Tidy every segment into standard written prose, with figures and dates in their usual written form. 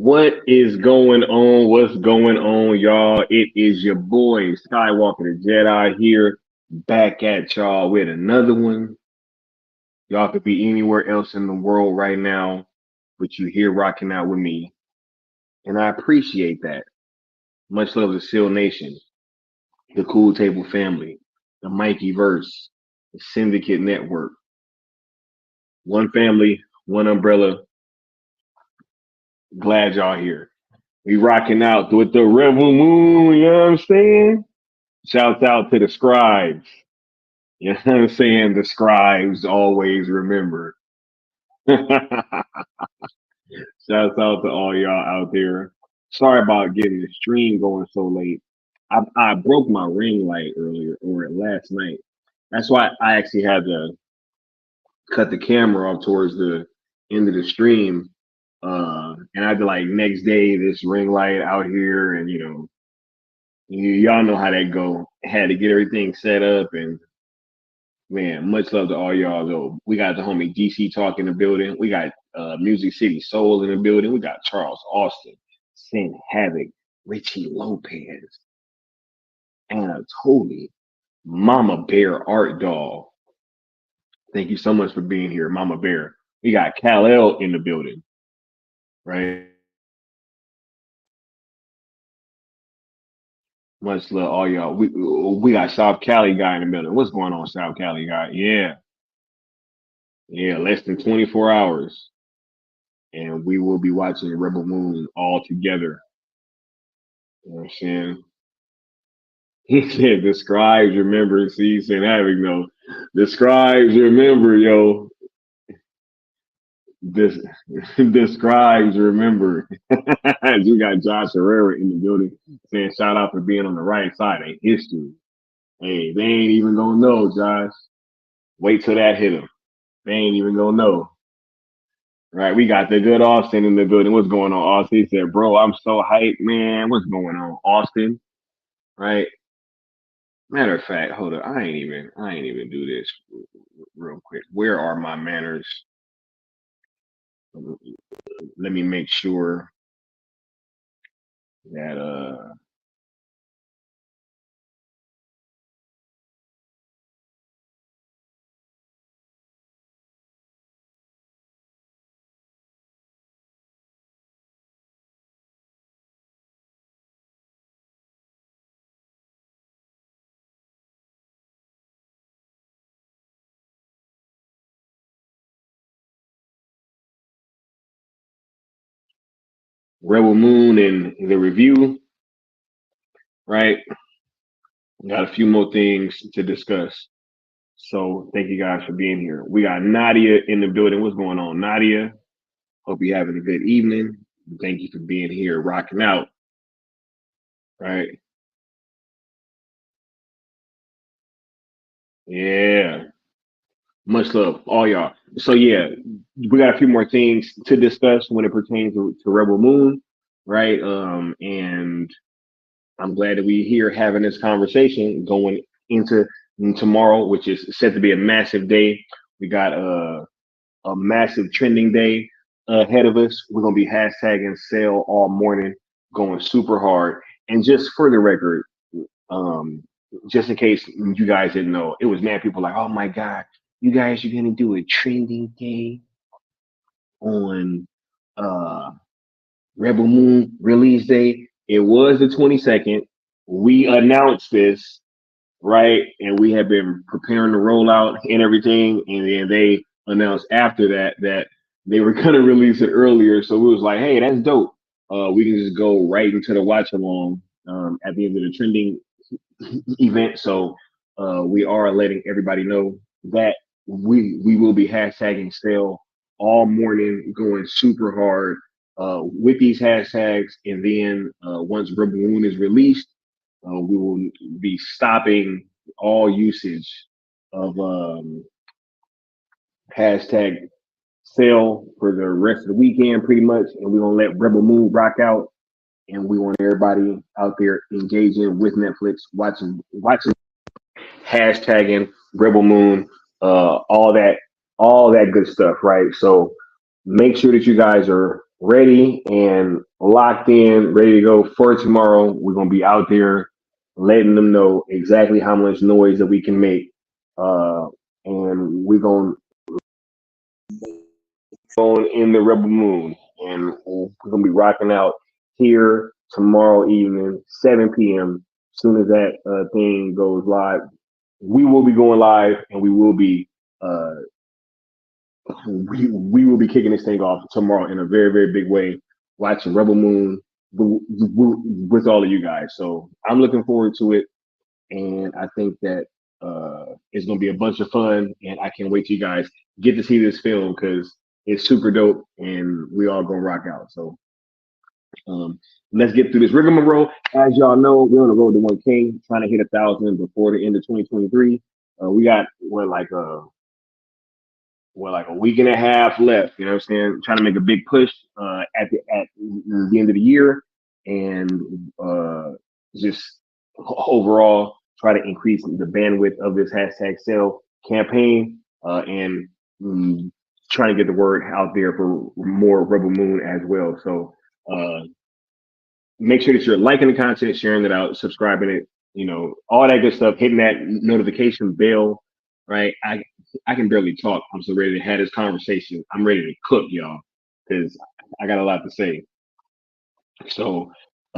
What is going on? What's going on, y'all? It is your boy Skywalker the Jedi here, back at y'all with another one. Y'all could be anywhere else in the world right now, but you here rocking out with me, and I appreciate that. Much love to Seal Nation, the Cool Table family, the Mikeyverse, the Syndicate Network. One family, one umbrella. Glad y'all here. We rocking out with the Rebel Moon, you know what I'm saying? Shouts out to the scribes. You know what I'm saying? The scribes always remember. Shouts out to all y'all out there. Sorry about getting the stream going so late. I broke my ring light earlier or last night. That's why I actually had to cut the camera off towards the end of the stream. And I had to like next day this ring light out here, and y'all know how that go. Had to get everything set up, and man, much love to all y'all though. We got the homie DC Talk in the building. We got Music City Soul in the building. We got Charles Austin, Sin Havoc, Richie Lopez, Anatoly, Mama Bear Art Doll. Thank you so much for being here, Mama Bear. We got Kal-El in the building, right? Much love all y'all. We got South Cali guy in the building. What's going on, South Cali guy? Yeah, yeah. Less than 24 hours, and we will be watching Rebel Moon all together. You know what I'm saying? He said the scribes remember. See, said having no. The scribes remember, yo. This the scribes remember. You got Josh Herrera in the building saying shout out for being on the right side of history. Hey, they ain't even gonna know, Josh. Wait till that hit them. They ain't even gonna know. Right, we got the good Austin in the building. What's going on, Austin? He said, bro, I'm so hyped, man. What's going on, Austin? Right. Matter of fact, hold up. I ain't even do this real quick. Where are my manners? Let me make sure that Rebel Moon and the review, right? Got a few more things to discuss. So thank you guys for being here. We got Nadia in the building. What's going on, Nadia? Hope you're having a good evening. Thank you for being here, rocking out. Right? Yeah. Much love, all y'all. So yeah, we got a few more things to discuss when it pertains to Rebel Moon, right? And I'm glad that we're here having this conversation going into tomorrow, which is set to be a massive day. We got a massive trending day ahead of us. We're gonna be hashtagging sale all morning, going super hard. And just for the record, um, just in case you guys didn't know, it was mad people like, oh my god, you guys are gonna do a trending day on uh Rebel Moon release day. It was the 22nd. We announced this, right? And we have been preparing the rollout and everything. And then they announced after that that they were going to release it earlier. So we was like, hey, that's dope. We can just go right into the watch along at the end of the trending event. So we are letting everybody know that we will be hashtagging sale all morning, going super hard with these hashtags. And then once Rebel Moon is released, we will be stopping all usage of hashtag sale for the rest of the weekend, pretty much. And we're gonna let Rebel Moon rock out. And we want everybody out there engaging with Netflix, watching hashtagging Rebel Moon, all that good stuff, right? So make sure that you guys are ready and locked in, ready to go for tomorrow. We're gonna be out there letting them know exactly how much noise that we can make, and we're gonna go in the Rebel Moon, and we're gonna be rocking out here tomorrow evening, 7 p.m. As soon as that thing goes live, we will be going live, and uh, we will be kicking this thing off tomorrow in a very very big way. Watching Rebel Moon with all of you guys, so I'm looking forward to it, and I think that it's gonna be a bunch of fun, and I can't wait till you guys get to see this film because it's super dope, and we all gonna rock out. So Let's get through this rigmarole. As y'all know, we're on the road to 1K, trying to hit 1,000 before the end of 2023. We got like a week and a half left. You know what I'm saying? Trying to make a big push at the end of the year, and just overall try to increase the bandwidth of this hashtag sale campaign, and trying to get the word out there for more Rebel Moon as well. So make sure that you're liking the content, sharing it out, subscribing it, all that good stuff, hitting that notification bell, right? I can barely talk. I'm so ready to have this conversation. I'm ready to cook, y'all, because I got a lot to say. So,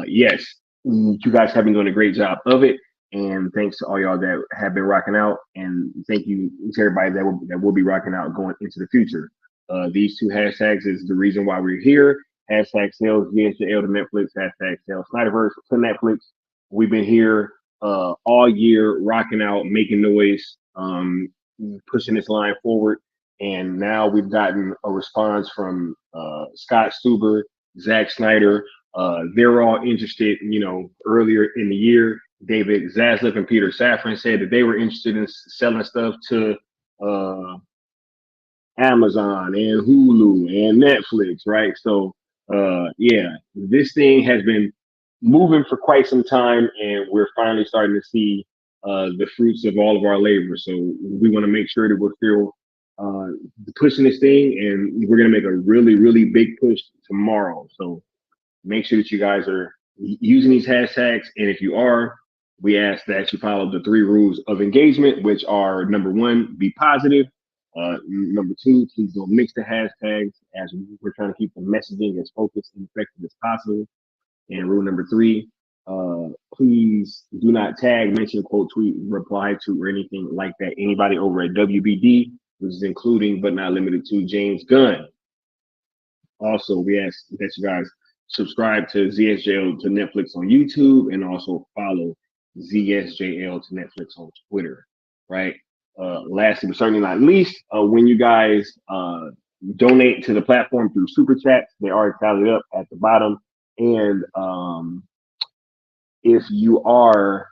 yes, you guys have been doing a great job of it. And thanks to all y'all that have been rocking out. And thank you to everybody that will be rocking out going into the future. These two hashtags is the reason why we're here. Hashtag sales GSJL to Netflix, hashtag sales SnyderVerse to Netflix. We've been here all year, rocking out, making noise, pushing this line forward. And now we've gotten a response from Scott Stuber, Zack Snyder. They're all interested, earlier in the year. David Zaslav and Peter Safran said that they were interested in selling stuff to Amazon and Hulu and Netflix, right? So, yeah, this thing has been moving for quite some time, and we're finally starting to see the fruits of all of our labor. So we want to make sure that we're still pushing this thing, and we're going to make a really, really big push tomorrow. So make sure that you guys are using these hashtags, and if you are, we ask that you follow the 3 rules of engagement, which are: number 1, be positive; number 2, please don't mix the hashtags, as we're trying to keep the messaging as focused and effective as possible; and rule number 3, please do not tag, mention, quote, tweet, reply to, or anything like that anybody over at WBD, which is including but not limited to James Gunn. Also, we ask that you guys subscribe to ZSJL to Netflix on YouTube, and also follow ZSJL to Netflix on Twitter, right? Lastly, but certainly not least, when you guys donate to the platform through Super Chats, they are tallied up at the bottom. And if you are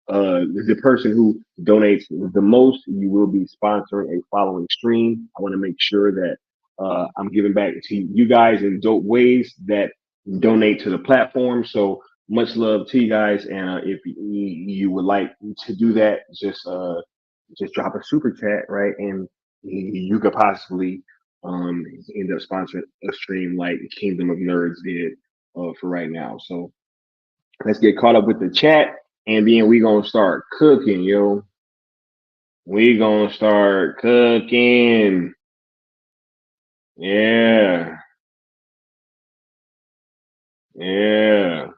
the person who donates the most, you will be sponsoring a following stream. I want to make sure that I'm giving back to you guys in dope ways that donate to the platform. So much love to you guys. And if you would like to do that, just drop a super chat, right? And you could possibly end up sponsoring a stream like Kingdom of Nerds did for right now. So let's get caught up with the chat, and then we gonna start cooking, yo. We gonna start cooking. Yeah. Yeah.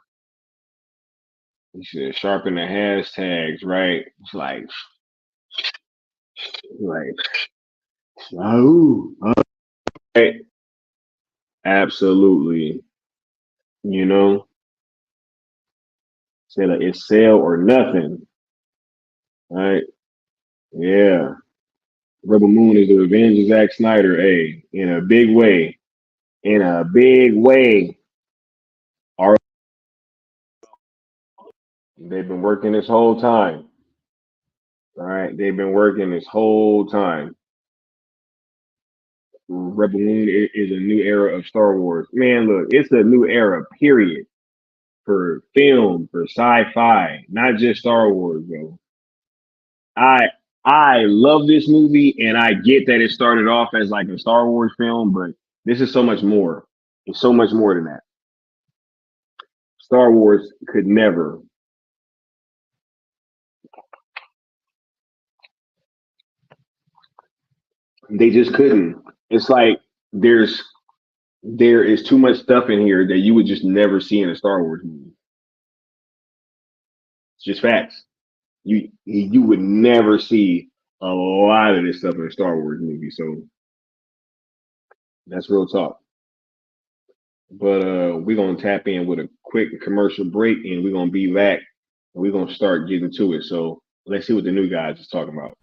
You should sharpen the hashtags, right? It's like, oh, okay. Absolutely. Say that it's sale or nothing, right? Yeah. Rebel Moon is the revenge of Zack Snyder, in a big way. In a big way. All right. They've been working this whole time. All right. They've been working this whole time. Rebel Moon is a new era of Star Wars. Man, look, it's a new era, period. For film, for sci-fi, not just Star Wars, bro. I love this movie, and I get that it started off as like a Star Wars film, but this is so much more. It's so much more than that. Star Wars could never. They just couldn't. It's like there is too much stuff in here that you would just never see in a Star Wars movie. It's just facts. You would never see a lot of this stuff in a Star Wars movie. So that's real talk. But we're gonna tap in with a quick commercial break, and we're gonna be back, and we're gonna start getting to it. So let's see what the new guys is talking about.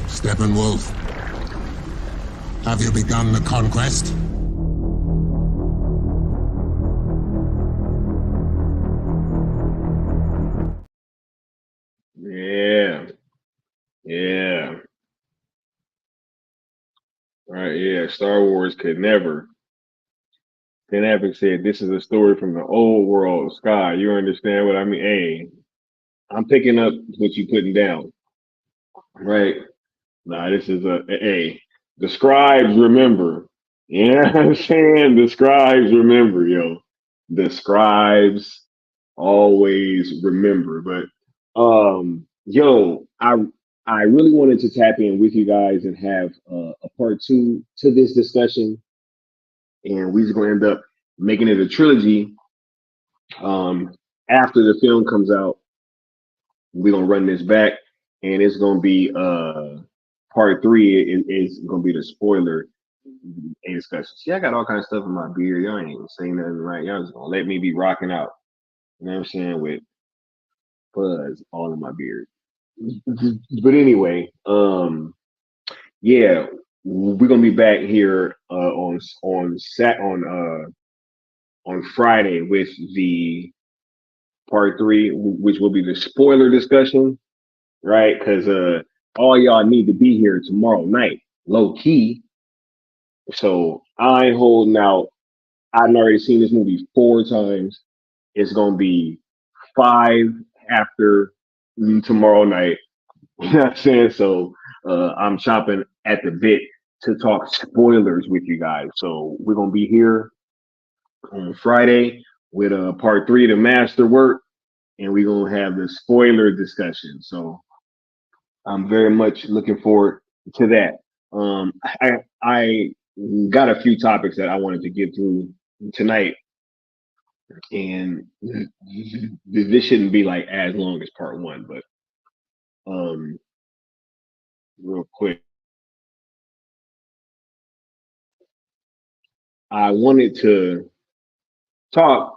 Steppenwolf. Have you begun the conquest? Yeah, yeah, right. Yeah, Star Wars could never said this is a story from the old world. Sky, you understand what I mean? Hey, I'm picking up what you putting down, right? Nah, this is a hey. The scribes remember. You know what I'm saying? The scribes remember, yo. The scribes always remember. But I really wanted to tap in with you guys and have a part two to this discussion, and we're just gonna end up making it a trilogy. Um, After the film comes out, we're gonna run this back, and it's gonna be part three is gonna be the spoiler discussion. See, I got all kinds of stuff in my beard. Y'all ain't even saying nothing right. Y'all just gonna let me be rocking out. You know what I'm saying? With fuzz all in my beard. But anyway, yeah, we're gonna be back here on Friday with the part three, which will be the spoiler discussion, right? Because all y'all need to be here tomorrow night, low key. So I ain't holding out. I've already seen this movie 4 times. It's gonna be five after tomorrow night. You know what I'm saying? So I'm chomping at the bit to talk spoilers with you guys. So we're gonna be here on Friday with part three of the Masterwork, and we're gonna have the spoiler discussion. So I'm very much looking forward to that. I got a few topics that I wanted to get through tonight, and this shouldn't be like as long as part one, but um, real quick, I wanted to talk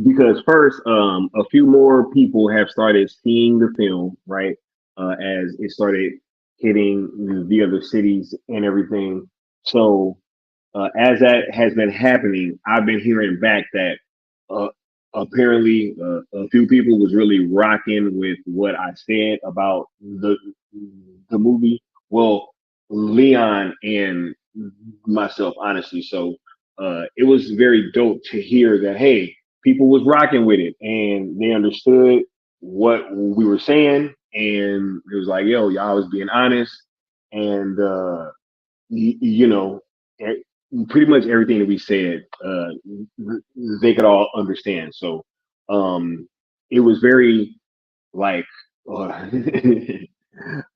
because first, a few more people have started seeing the film, right? As it started hitting the other cities and everything. So as that has been happening, I've been hearing back that uh, apparently a few people was really rocking with what I said about the movie. Well, Leon and myself, honestly. So it was very dope to hear that. Hey, people was rocking with it and they understood what we were saying, and it was like, yo, y'all was being honest, and you know, e- pretty much everything that we said, they could all understand. So it was very like I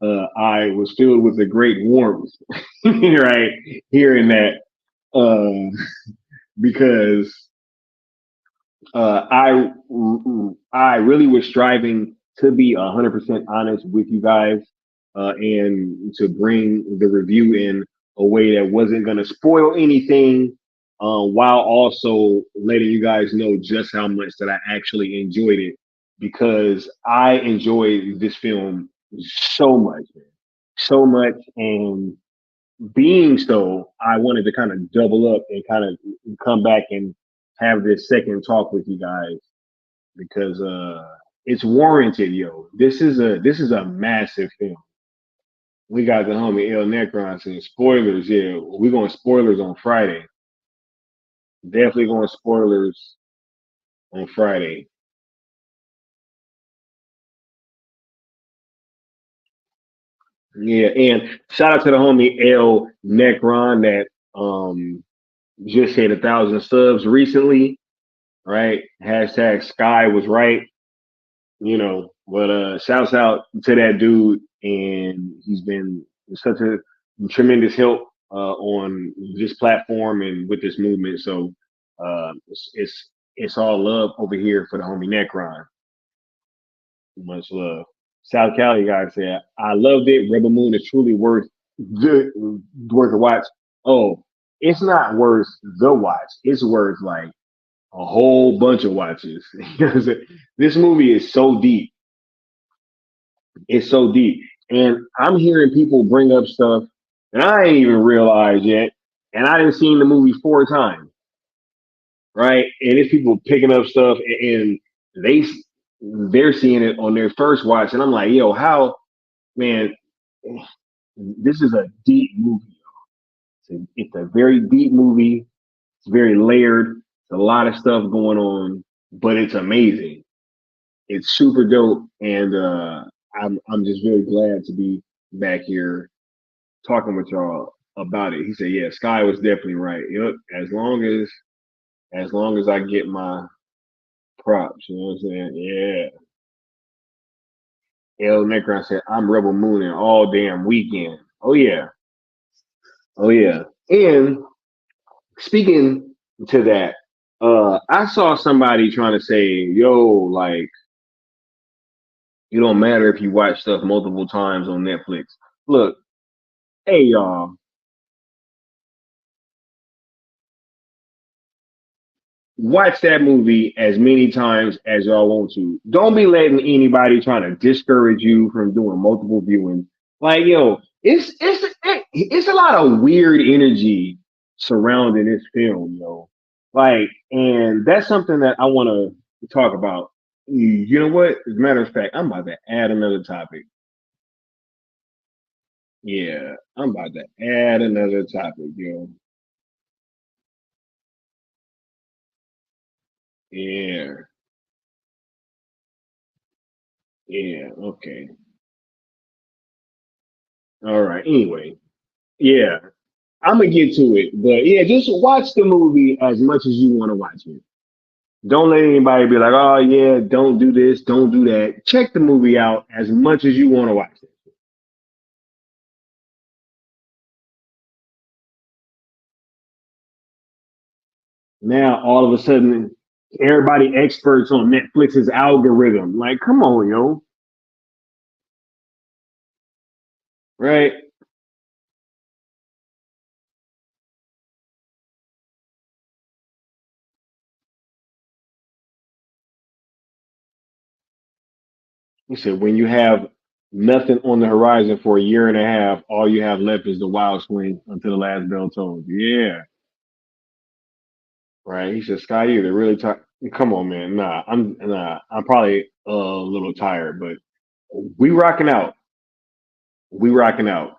was filled with a great warmth, right? Hearing that, um, because I really was striving to be 100% honest with you guys, and to bring the review in a way that wasn't going to spoil anything, while also letting you guys know just how much that I actually enjoyed it, because I enjoyed this film so much, man. So much, and being so, I wanted to kind of double up and kind of come back and have this second talk with you guys because it's warranted, yo. This is a massive film. We got the homie El Necron saying spoilers. Yeah, we're going spoilers on Friday. Definitely going spoilers on Friday. Yeah, and shout out to the homie El Necron that just hit 1,000 subs recently. Right? Hashtag Sky was right. But shouts out to that dude, and he's been such a tremendous help on this platform and with this movement. So it's all love over here for the homie Necron. Much love. South Cali guy said, I loved it. Rebel Moon is truly worth a watch. Oh, it's not worth the watch. It's worth like a whole bunch of watches. This movie is so deep. It's so deep. And I'm hearing people bring up stuff. and I ain't even realized yet. And I didn't seen the movie 4 times, right? And it's people picking up stuff, and they they're seeing it on their first watch, and I'm like, yo, how, man? This is a deep movie. It's a very deep movie. It's very layered. It's a lot of stuff going on, but it's amazing. It's super dope, and I'm just very glad to be back here talking with y'all about it. He said, "Yeah, Sky was definitely right. Yep, as long as I get my props, you know what I'm saying? Yeah." El Necron said, "I'm Rebel Mooning all damn weekend." Oh yeah, oh yeah. And speaking to that, I saw somebody trying to say, "Yo, like it don't matter if you watch stuff multiple times on Netflix." Look, hey y'all, watch that movie as many times as y'all want to. Don't be letting anybody trying to discourage you from doing multiple viewings. Like, yo, it's a lot of weird energy surrounding this film, yo. Like, and that's something that I want to talk about. You know what? As a matter of fact, I'm about to add another topic. Yeah, I'm about to add another topic, yo. Yeah, yeah, okay. All right. Anyway, yeah, I'm gonna get to it, but yeah, just watch the movie as much as you want to watch it. Don't let anybody be like, "Oh yeah, don't do this, don't do that." Check the movie out as much as you want to watch it. Now, all of a sudden, everybody experts on Netflix's algorithm. Like, come on, yo, right? He said, when you have nothing on the horizon for a year and a half, all you have left is the wild swing until the last bell tolls. Yeah, right. He said, Sky, you're really tired. Come on, man. I'm probably a little tired, but we rocking out. We rocking out.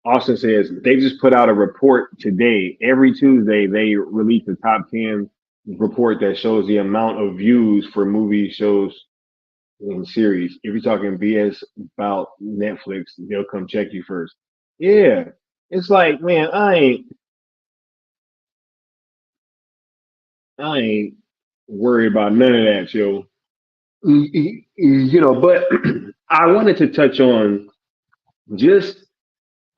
Austin says they just put out a report today. Every Tuesday, they release the top 10 report that shows the amount of views for movies, shows, and series. If you're talking BS about Netflix, they'll come check you first. Yeah. It's like, man, I ain't worried about none of that, yo. But I wanted to touch on just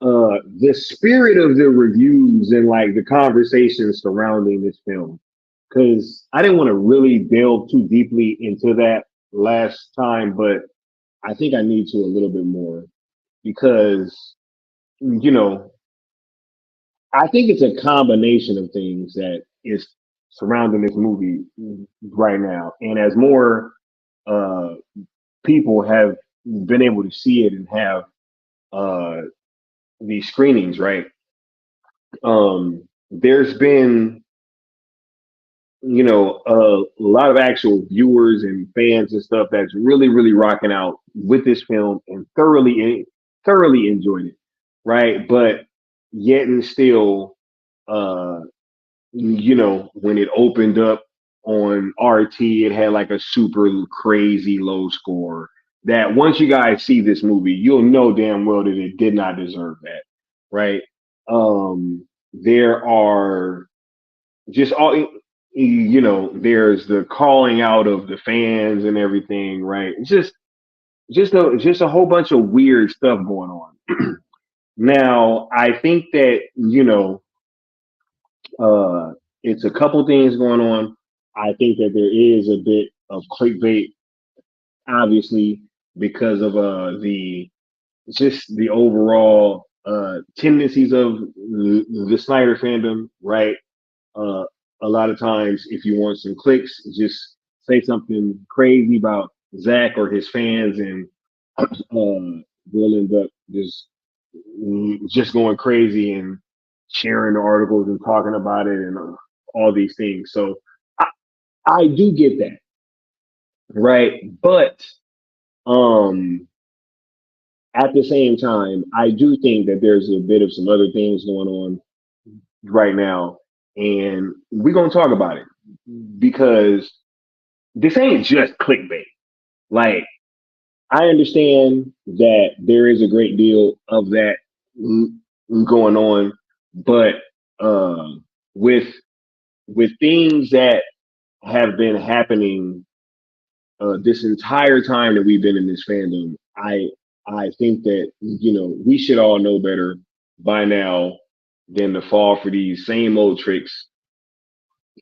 the spirit of the reviews and like the conversation surrounding this film, because I didn't want to really delve too deeply into that last time, but I think I need to a little bit more because you know I think it's a combination of things that is surrounding this movie right now, and as more uh, people have been able to see it and have uh, these screenings, right? There's been a lot of actual viewers and fans and stuff that's really really rocking out with this film and thoroughly enjoyed it, right? But yet and still, uh when it opened up on RT, it had like a super crazy low score that once you guys see this movie, you'll know damn well that it did not deserve that, right? There are just all there's the calling out of the fans and everything, right? It's just a whole bunch of weird stuff going on. Now, I think that uh, it's a couple things going on. I think that there is a bit of clickbait, obviously, because of the just the overall tendencies of the Snyder fandom, right? Uh, a lot of times, if you want some clicks, just say something crazy about Zach or his fans, and we'll end up just going crazy and sharing the articles and talking about it and all these things. So I, I do get that, right? But um, at the same time, I do think that there's a bit of some other things going on right now, and we're gonna talk about it because this ain't just clickbait. Like, I understand that there is a great deal of that going on, but with things that have been happening this entire time that we've been in this fandom, I think that we should all know better by now than to fall for these same old tricks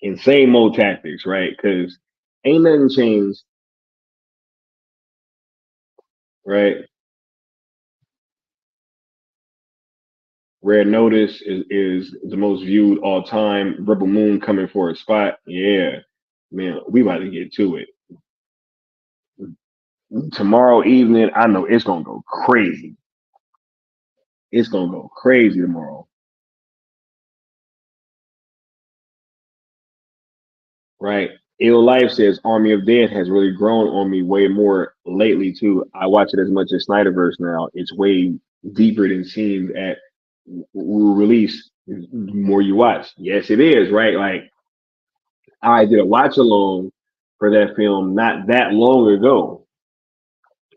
and same old tactics, right? Because ain't nothing changed, right? Red Notice is the most viewed all time. Rebel Moon coming for a spot. Yeah, man, we about to get to it. Tomorrow evening, I know it's gonna go crazy. It's gonna go crazy tomorrow, right? Ill Life says Army of Dead has really grown on me way more lately too. I watch it as much as SnyderVerse now. It's way deeper than seems at release. The more you watch, yes, it is, right? Like, I did a watch along for that film not that long ago,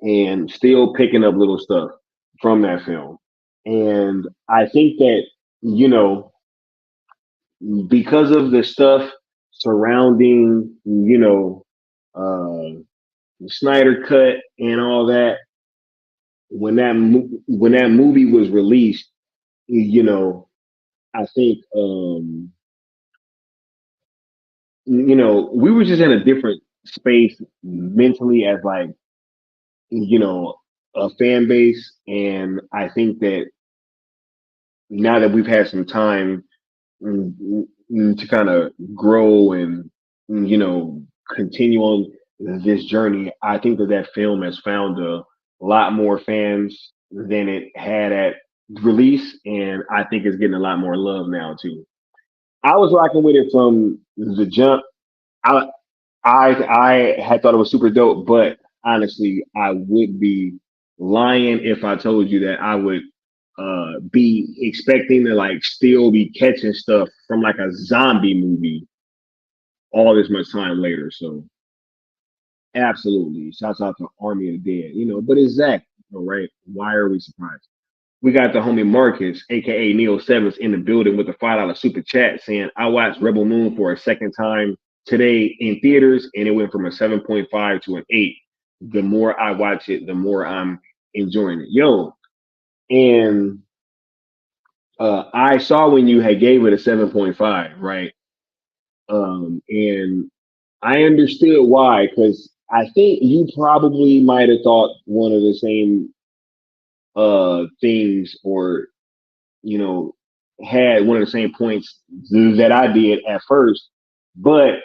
and still picking up little stuff from that film. And I think that, you know, because of the stuff surrounding, the Snyder cut and all that, when that movie was released, you know, I think we were just in a different space mentally as, like, you know, a fan base. And I think that now that we've had some time to kind of grow and, continue on this journey, I think that that film has found a lot more fans than it had at release. And I think it's getting a lot more love now too. I was rocking with it from the jump. I I had thought it was super dope, but honestly, I would be lying if I told you that I would be expecting to, like, still be catching stuff from like a zombie movie all this much time later. So absolutely, shouts out to Army of the Dead, but it's Zach, all right. Why are we surprised? We got the homie Marcus, aka Neo Sevens, in the building with a $5 super chat saying, I watched Rebel Moon for a second time today in theaters, and it went from a 7.5 to an 8. The more I watch it, the more I'm enjoying it. Yo, and I saw when you had gave it a 7.5, right? And I understood why, because I think you probably might have thought one of the same things, or you know, had one of the same points that I did at first, but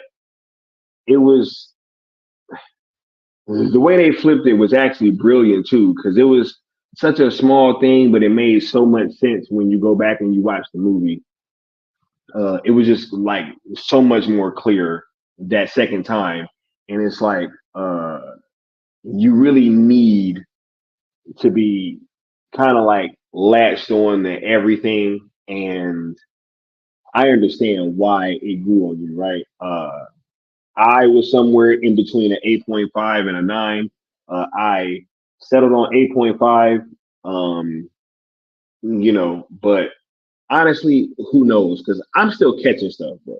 it was the way they flipped it was actually brilliant too, because it was such a small thing, but it made so much sense when you go back and you watch the movie. It was just like so much more clear that second time, and it's like you really need to be kind of like latched on to everything, and I understand why it grew on you, right? I was somewhere in between an 8.5 and a 9. I settled on 8.5, but honestly, who knows? Because I'm still catching stuff, bro.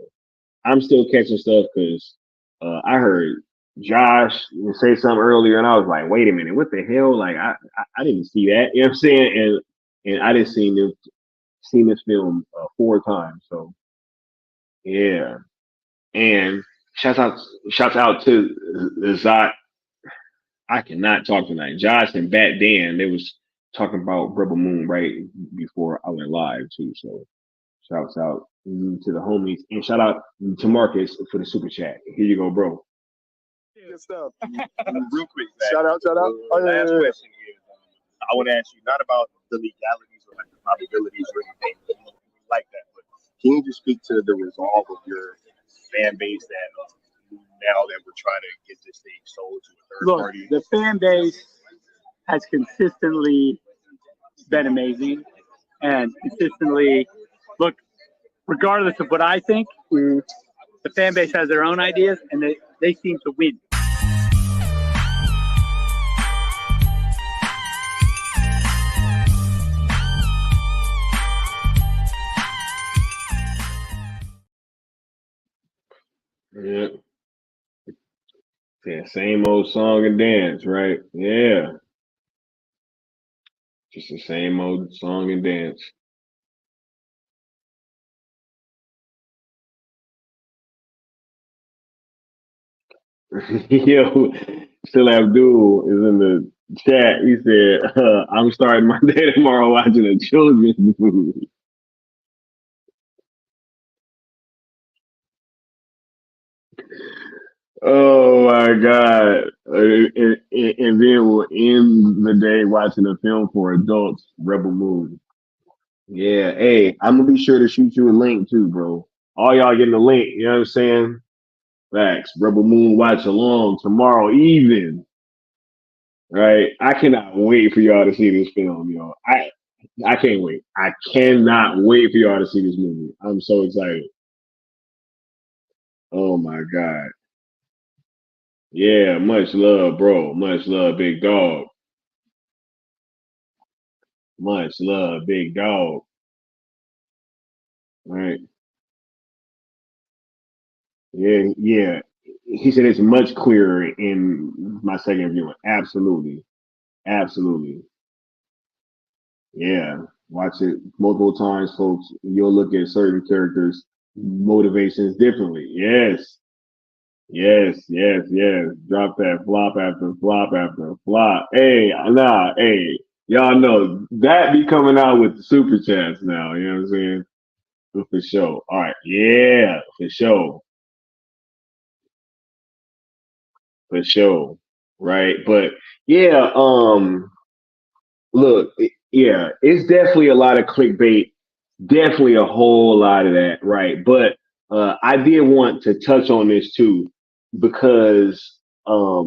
I'm still catching stuff because I heard Josh say something earlier, and I was like, wait a minute, what the hell? Like, I didn't see that. You know what I'm saying? And I didn't seen this film 4 times. So yeah. And shouts out shouts out to Zot. I cannot talk tonight. Josh and Bat Dan, they was talking about Rebel Moon right before I went live too. So shouts out to the homies, and shout out to Marcus for the super chat. Here you go, bro. Good stuff. Real quick, Zach. Shout out. Last question is, I want to ask you not about the legalities or like the probabilities or anything like that, but can you just speak to the resolve of your fan base that now that we're trying to get this thing sold to a third party? The fan base has consistently been amazing and consistently, look, regardless of what I think, the fan base has their own ideas and they seem to win. Yeah. Yeah, same old song and dance, right? Yeah. Just the same old song and dance. Yo, Still Abdul is in the chat. He said, I'm starting my day tomorrow watching a children's movie. Oh my God. And then we'll end the day watching a film for adults, Rebel Moon. Yeah, hey, I'm gonna be sure to shoot you a link too, bro. All y'all getting a link, you know what I'm saying? Facts. Rebel Moon watch along tomorrow evening. Right? I cannot wait for y'all to see this film, yo. I can't wait. I cannot wait for y'all to see this movie. I'm so excited. Oh my God. Yeah, much love, bro. Much love, big dog. Much love, big dog. Right? Yeah, yeah. He said it's much clearer in my second viewing. Absolutely. Absolutely. Yeah. Watch it multiple times, folks. You'll look at certain characters' motivations differently. Yes. Yes, yes, yes. Drop that flop after flop after flop. Hey, nah, hey. Y'all know that be coming out with the super chats now, you know what I'm saying? For sure. All right. Yeah, for sure. For sure. Right. But yeah, look, yeah, it's definitely a lot of clickbait, definitely a whole lot of that, right? But I did want to touch on this too, because I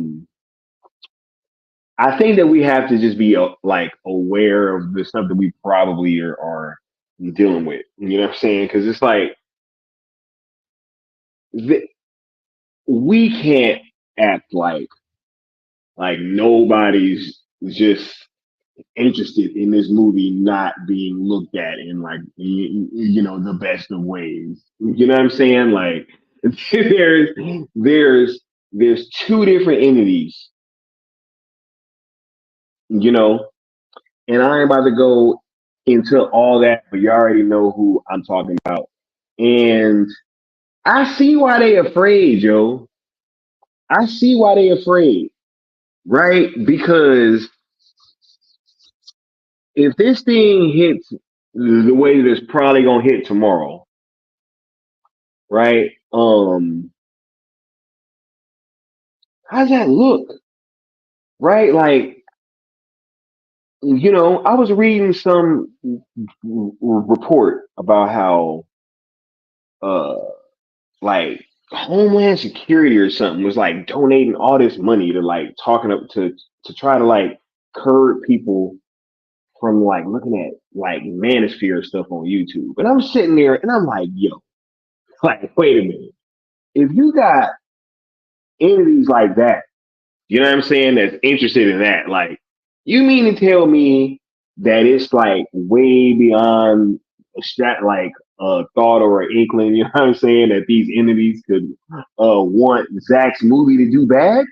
think that we have to just be like aware of the stuff that we probably are dealing with. You know what I'm saying? Because it's like we can't act like nobody's just interested in this movie not being looked at in like the best of ways. You know what I'm saying? Like there's two different entities, you know, and I ain't about to go into all that, but you already know who I'm talking about. And I see why they afraid, yo. I see why they afraid, right? Because if this thing hits the way that it's probably gonna hit tomorrow, right? How's that look? Right? Like, I was reading some report about how like Homeland Security or something was like donating all this money to like talking up to try to like curb people from like looking at like manosphere stuff on YouTube. And I'm sitting there and I'm like, yo, like, wait a minute. If you got entities like that, you know what I'm saying, that's interested in that, like, you mean to tell me that it's like way beyond a like a thought or an inkling, you know what I'm saying, that these entities could want Zack's movie to do bad,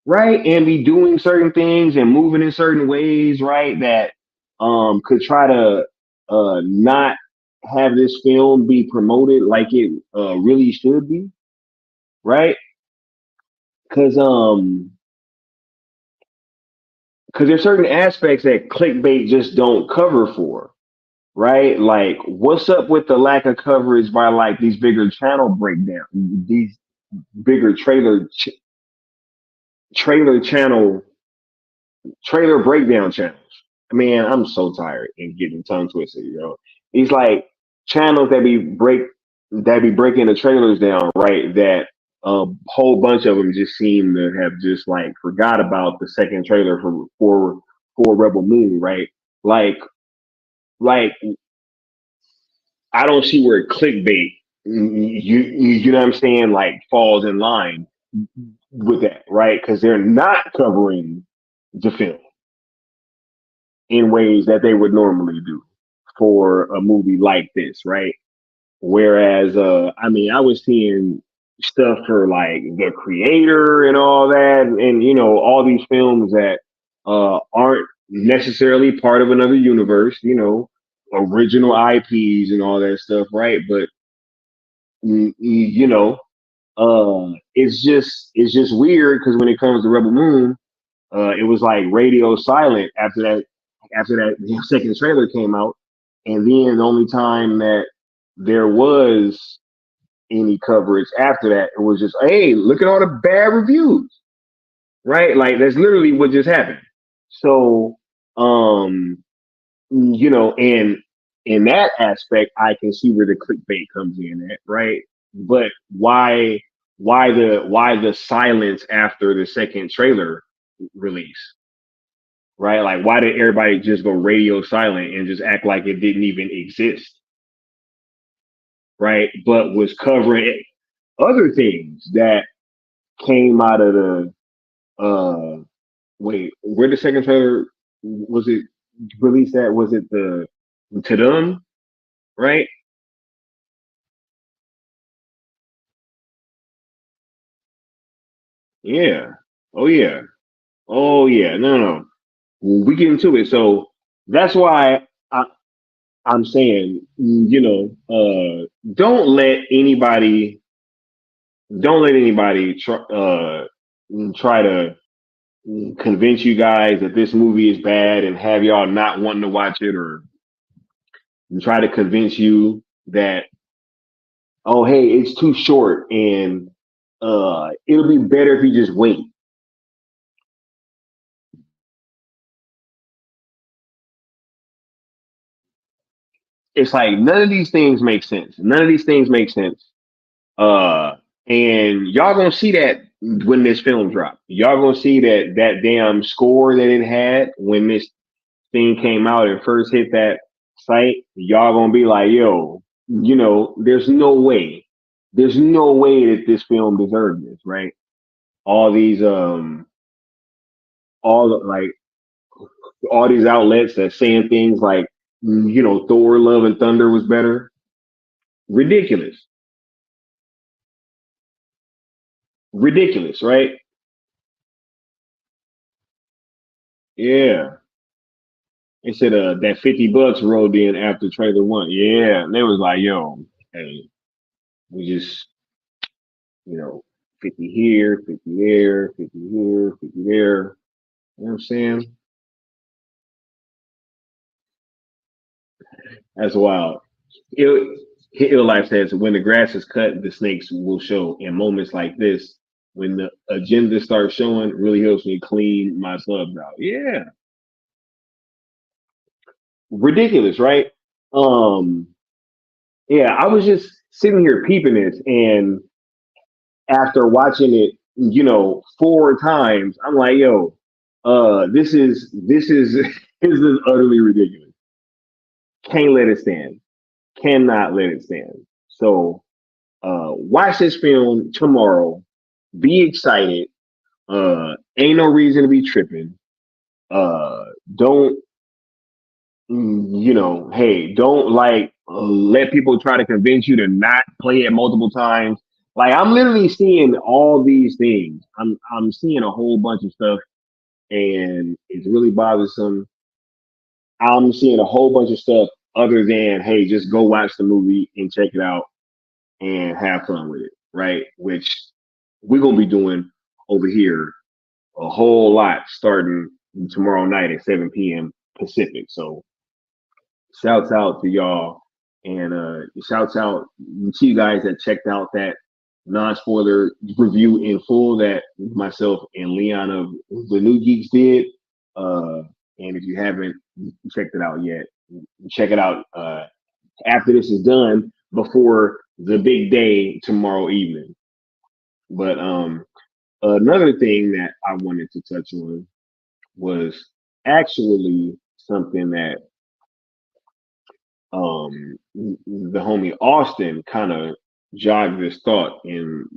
right? And be doing certain things and moving in certain ways, right? That could try to not have this film be promoted like it really should be, right? Because there's certain aspects that clickbait just don't cover for, right? Like, what's up with the lack of coverage by like these bigger channel breakdowns, these bigger trailer channel, trailer breakdown channels. Man, I'm so tired and getting tongue twisted, you know. It's like channels that be breaking the trailers down, right? That a whole bunch of them just seem to have just like forgot about the second trailer for Rebel Moon, right? Like like I don't see where clickbait, you know what I'm saying, like falls in line with that, right? Because they're not covering the film in ways that they would normally do for a movie like this, right? Whereas, I mean, I was seeing stuff for like the creator and all that, and you know, all these films that aren't necessarily part of another universe, you know, original IPs and all that stuff, right? But you know, it's just weird because when it comes to Rebel Moon, it was like radio silent after that second trailer came out, and then the only time that there was any coverage after that, it was just, hey, look at all the bad reviews, right? Like that's literally what just happened. So, you know, and in that aspect, I can see where the clickbait comes in at, right? But why the silence after the second trailer release, right? Like why did everybody just go radio silent and just act like it didn't even exist, right? But was covering other things that came out of the wait, where the second trailer was it released at? Was it the Tadum, right? Yeah. Oh yeah. Oh yeah. No, no, no. We get into it. So that's why I'm saying, you know, don't let anybody try to convince you guys that this movie is bad and have y'all not wanting to watch it, or try to convince you that, oh hey, it's too short and it'll be better if you just wait. It's like none of these things make sense. None of these things make sense. Uh, and y'all gonna see that when this film drop. Y'all gonna see that damn score that it had when this thing came out and first hit that site. Y'all gonna be like, yo, you know, there's no way that this film deserved this, right? All these all like all these outlets that saying things like, you know, Thor: Love and Thunder was better. Ridiculous, ridiculous, right? Yeah. They said that $50 rolled in after trailer one. Yeah, and they was like, yo, hey, we just, you know, 50 here, 50 there, 50 here, 50 there. You know what I'm saying? That's wild. Ill, Ill Life says, when the grass is cut, the snakes will show. In moments like this, when the agenda starts showing, really helps me clean my subs out. Yeah, ridiculous, right? Um, yeah, I was just sitting here peeping this, and after watching it, you know, four times, I'm like, yo, this is this is utterly ridiculous. Can't let it stand. Cannot let it stand. So watch this film tomorrow. Be excited. Ain't no reason to be tripping. Don't you know? Hey, don't like let people try to convince you to not play it multiple times. Like I'm literally seeing all these things. I'm seeing a whole bunch of stuff, and it's really bothersome. I'm seeing a whole bunch of stuff other than hey, just go watch the movie and check it out and have fun with it, right? Which we're gonna be doing over here a whole lot starting tomorrow night at 7 p.m. Pacific. So shouts out to y'all, and shouts out to you guys that checked out that non-spoiler review in full that myself and Leon of the New Geeks did. And if you haven't checked it out yet, check it out after this is done before the big day tomorrow evening. But another thing that I wanted to touch on was actually something that the homie Austin kind of jogged this thought in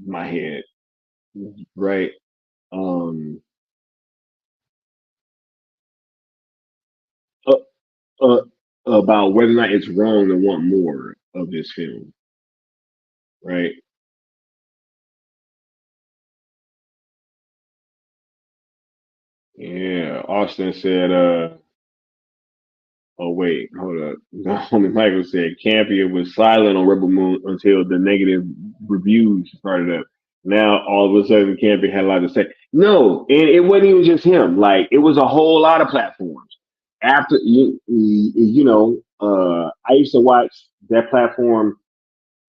my head, right? Um, uh, uh, about whether or not it's wrong to want more of this film, right? Yeah, Austin said, oh wait, hold up. The homie Michael said Campia was silent on Rebel Moon until the negative reviews started up. Now all of a sudden Campia had a lot to say. No, and it wasn't even just him. Like it was a whole lot of platforms. After I used to watch that platform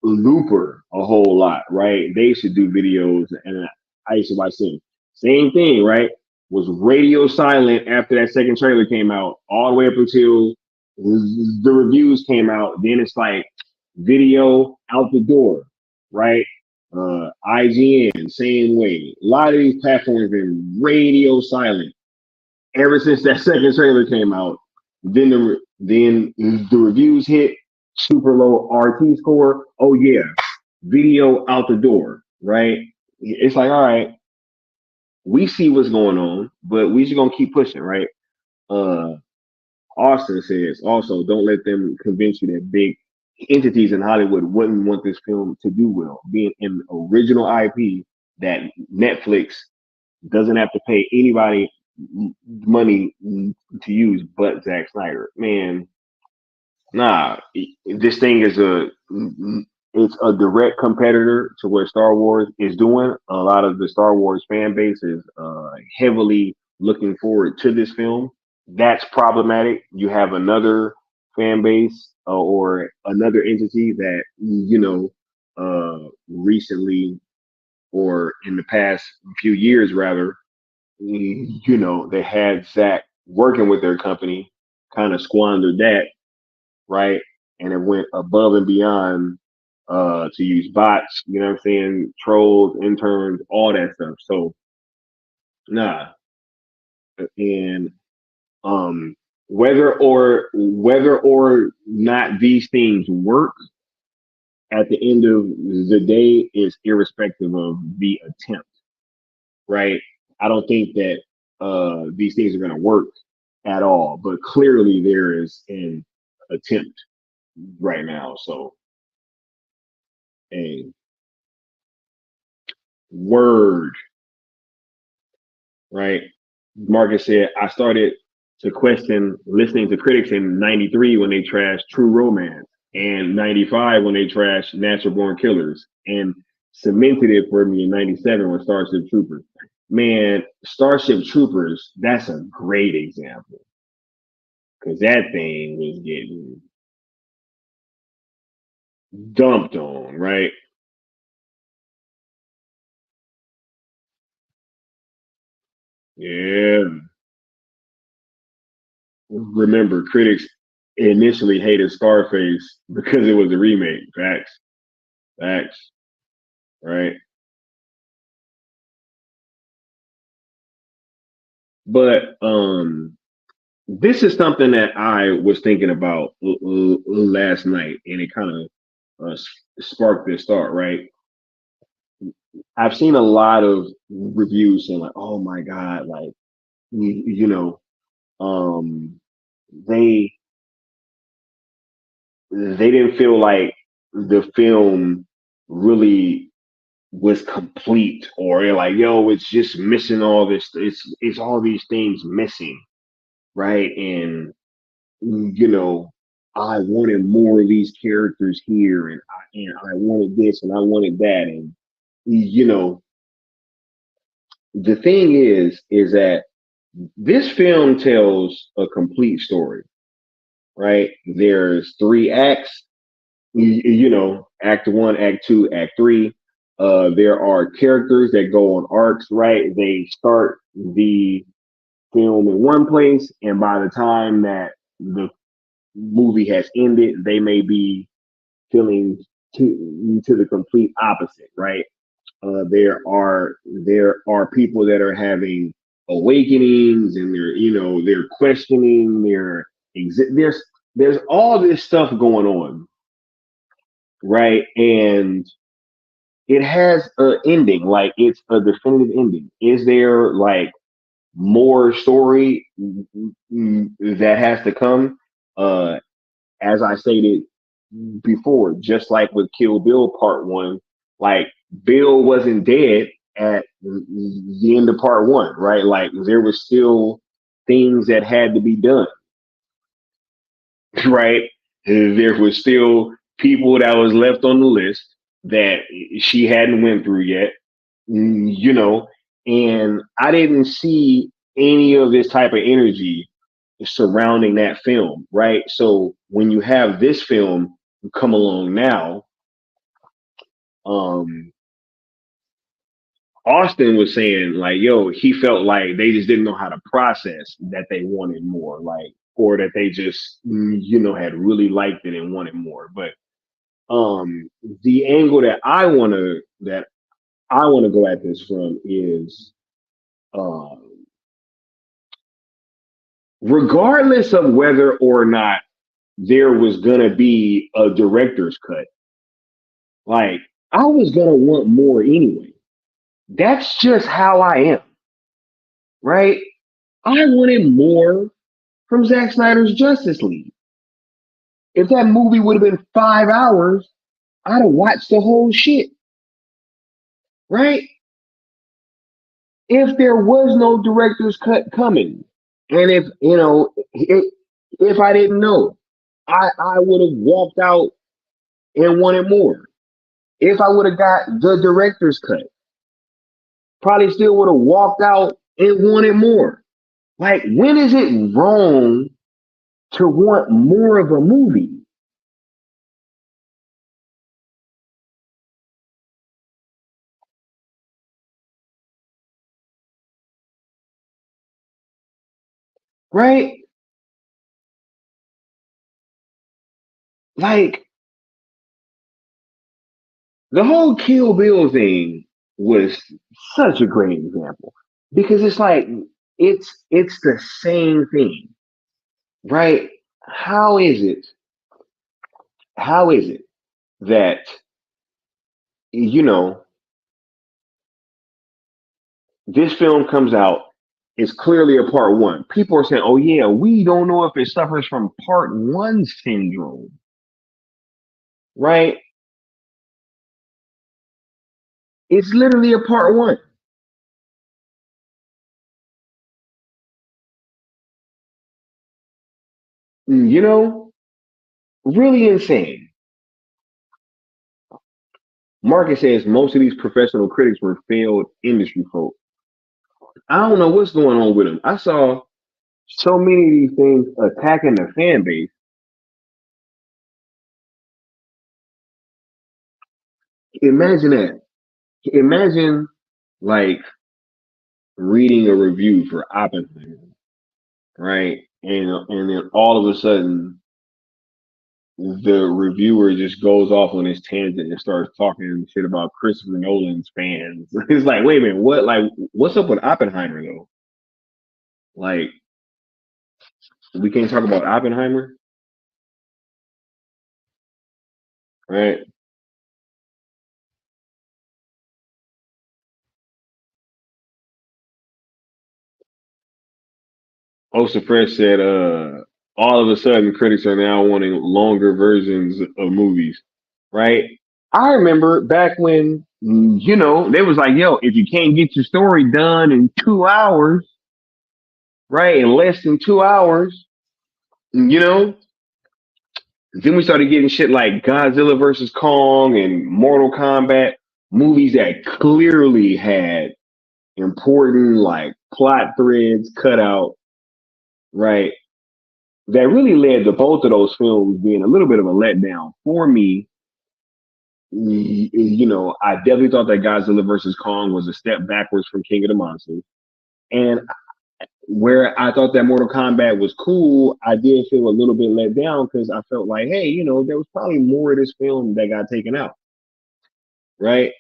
Looper a whole lot, right? They used to do videos, and I used to watch them. Same thing, right? Was radio silent after that second trailer came out, all the way up until the reviews came out. Then it's like video out the door, right? IGN, same way. A lot of these platforms have been radio silent ever since that second trailer came out. Then the reviews hit super low RT score. Oh yeah, video out the door, right? It's like, all right, we see what's going on, but we just gonna keep pushing, right? Uh Austin says also don't let them convince you that big entities in Hollywood wouldn't want this film to do well. Being an original IP that Netflix doesn't have to pay anybody money to use but Zack Snyder. Man, nah, this thing is it's a direct competitor to what Star Wars is doing. A lot of the Star Wars fan base is heavily looking forward to this film. That's problematic. You have another fan base or another entity that recently or in the past few years rather, they had Zach working with their company, kind of squandered that, right? And it went above and beyond to use bots, you know what I'm saying? Trolls, interns, all that stuff. So nah. And whether or not these things work at the end of the day is irrespective of the attempt, right? I don't think that these things are gonna work at all, but clearly there is an attempt right now. So a word, right? Marcus said, I started to question listening to critics in 93 when they trashed True Romance and 95 when they trashed Natural Born Killers and cemented it for me in 97 when Starship Troopers. Man, Starship Troopers, that's a great example because that thing was getting dumped on, right? Yeah. Remember, critics initially hated Scarface because it was a remake. Facts. Facts. Right. But this is something that I was thinking about last night, and it kind of sparked this thought. Right. I've seen a lot of reviews saying like, "Oh my god!" Like, you know, um, they they didn't feel like the film really was complete, or they're like, "Yo, it's just missing all this. It's all these things missing." Right. And I wanted more of these characters here, and I wanted this, and I wanted that, and you know, the thing is that this film tells a complete story, right? There's three acts, you know, Act one, act two, act three. There are characters that go on arcs, right? They start the film in one place, and by the time that the movie has ended, they may be feeling to the complete opposite, right? There are people that are having awakenings, and they're questioning there's all this stuff going on, right? And it has an ending, like it's a definitive ending. Is there like more story that has to come? As I stated before, just like with Kill Bill Part One, like Bill wasn't dead at the end of Part One, right? Like there was still things that had to be done, right? There was still people that was left on the list that she hadn't went through yet, you know, and I didn't see any of this type of energy surrounding that film, right? So when you have this film come along now, um, Austin was saying like, yo, he felt like they just didn't know how to process that they wanted more, like, or that they just, had really liked it and wanted more. But the angle that I want to go at this from is, um, regardless of whether or not there was gonna be a director's cut, like I was gonna want more anyway. That's just how I am, right? I wanted more from Zack Snyder's Justice League. If that movie would have been 5 hours, I'd have watched the whole shit, right? If there was no director's cut coming, and if I didn't know, I would have walked out and wanted more. If I would have got the director's cut, probably still would have walked out and wanted more. Like, when is it wrong to want more of a movie? Right? Like, the whole Kill Bill thing was such a great example because it's like it's the same thing, right? How is it? How is it that you know this film comes out? It's clearly a part one. People are saying, "Oh yeah, we don't know if it suffers from part one syndrome," right? It's literally a part one. You know, really insane. Market says most of these professional critics were failed industry folk. I don't know what's going on with them. I saw so many of these things attacking the fan base. Imagine that. Imagine like reading a review for Oppenheimer, right? And then all of a sudden the reviewer just goes off on his tangent and starts talking shit about Christopher Nolan's fans. It's like, wait a minute, what? Like, what's up with Oppenheimer though? Like, we can't talk about Oppenheimer, right? Osa Fresh said, all of a sudden critics are now wanting longer versions of movies, right? I remember back when, they was like, yo, if you can't get your story done in 2 hours, right, in less than 2 hours, you know, then we started getting shit like Godzilla versus Kong and Mortal Kombat, movies that clearly had important like plot threads cut out, right? That really led to both of those films being a little bit of a letdown for me. I definitely thought that Godzilla versus Kong was a step backwards from King of the Monsters. And where I thought that Mortal Kombat was cool, I did feel a little bit let down because I felt like, hey, there was probably more of this film that got taken out, right?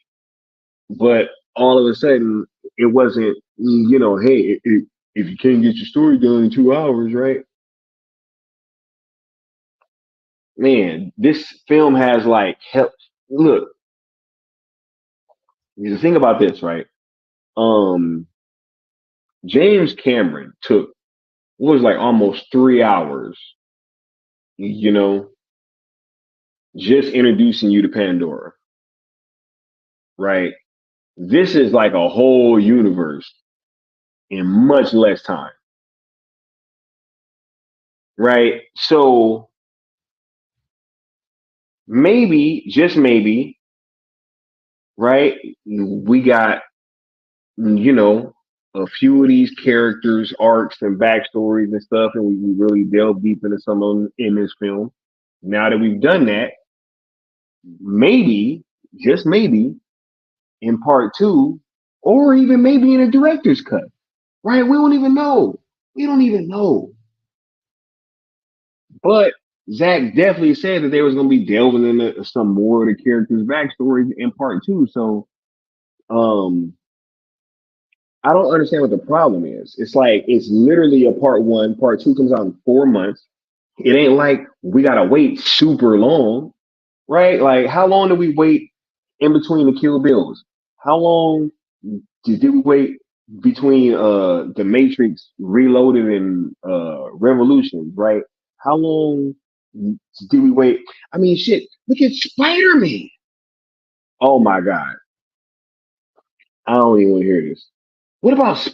But all of a sudden, it wasn't, hey, if you can't get your story done in 2 hours, right? Man, this film has like help. Look, the thing about this, right? Um, James Cameron took what was like almost 3 hours, you know, just introducing you to Pandora, right? This is like a whole universe in much less time, right? So maybe, just maybe, right? We got, you know, a few of these characters, arcs, and backstories and stuff, and we really delve deep into some of them in this film. Now that we've done that, maybe, just maybe, in part two, or even maybe in a director's cut, right? We don't even know. We don't even know. But Zach definitely said that they was going to be delving into some more of the characters' backstories in part two. So, um, I don't understand what the problem is. It's like it's literally a part one. Part two comes out in 4 months. It ain't like we gotta wait super long, right? Like how long did we wait in between the Kill Bills? How long did we wait between the Matrix Reloaded and Revolutions, right? How long did we wait? I mean, shit. Look at Spider Man. Oh my god, I don't even want to hear this. What about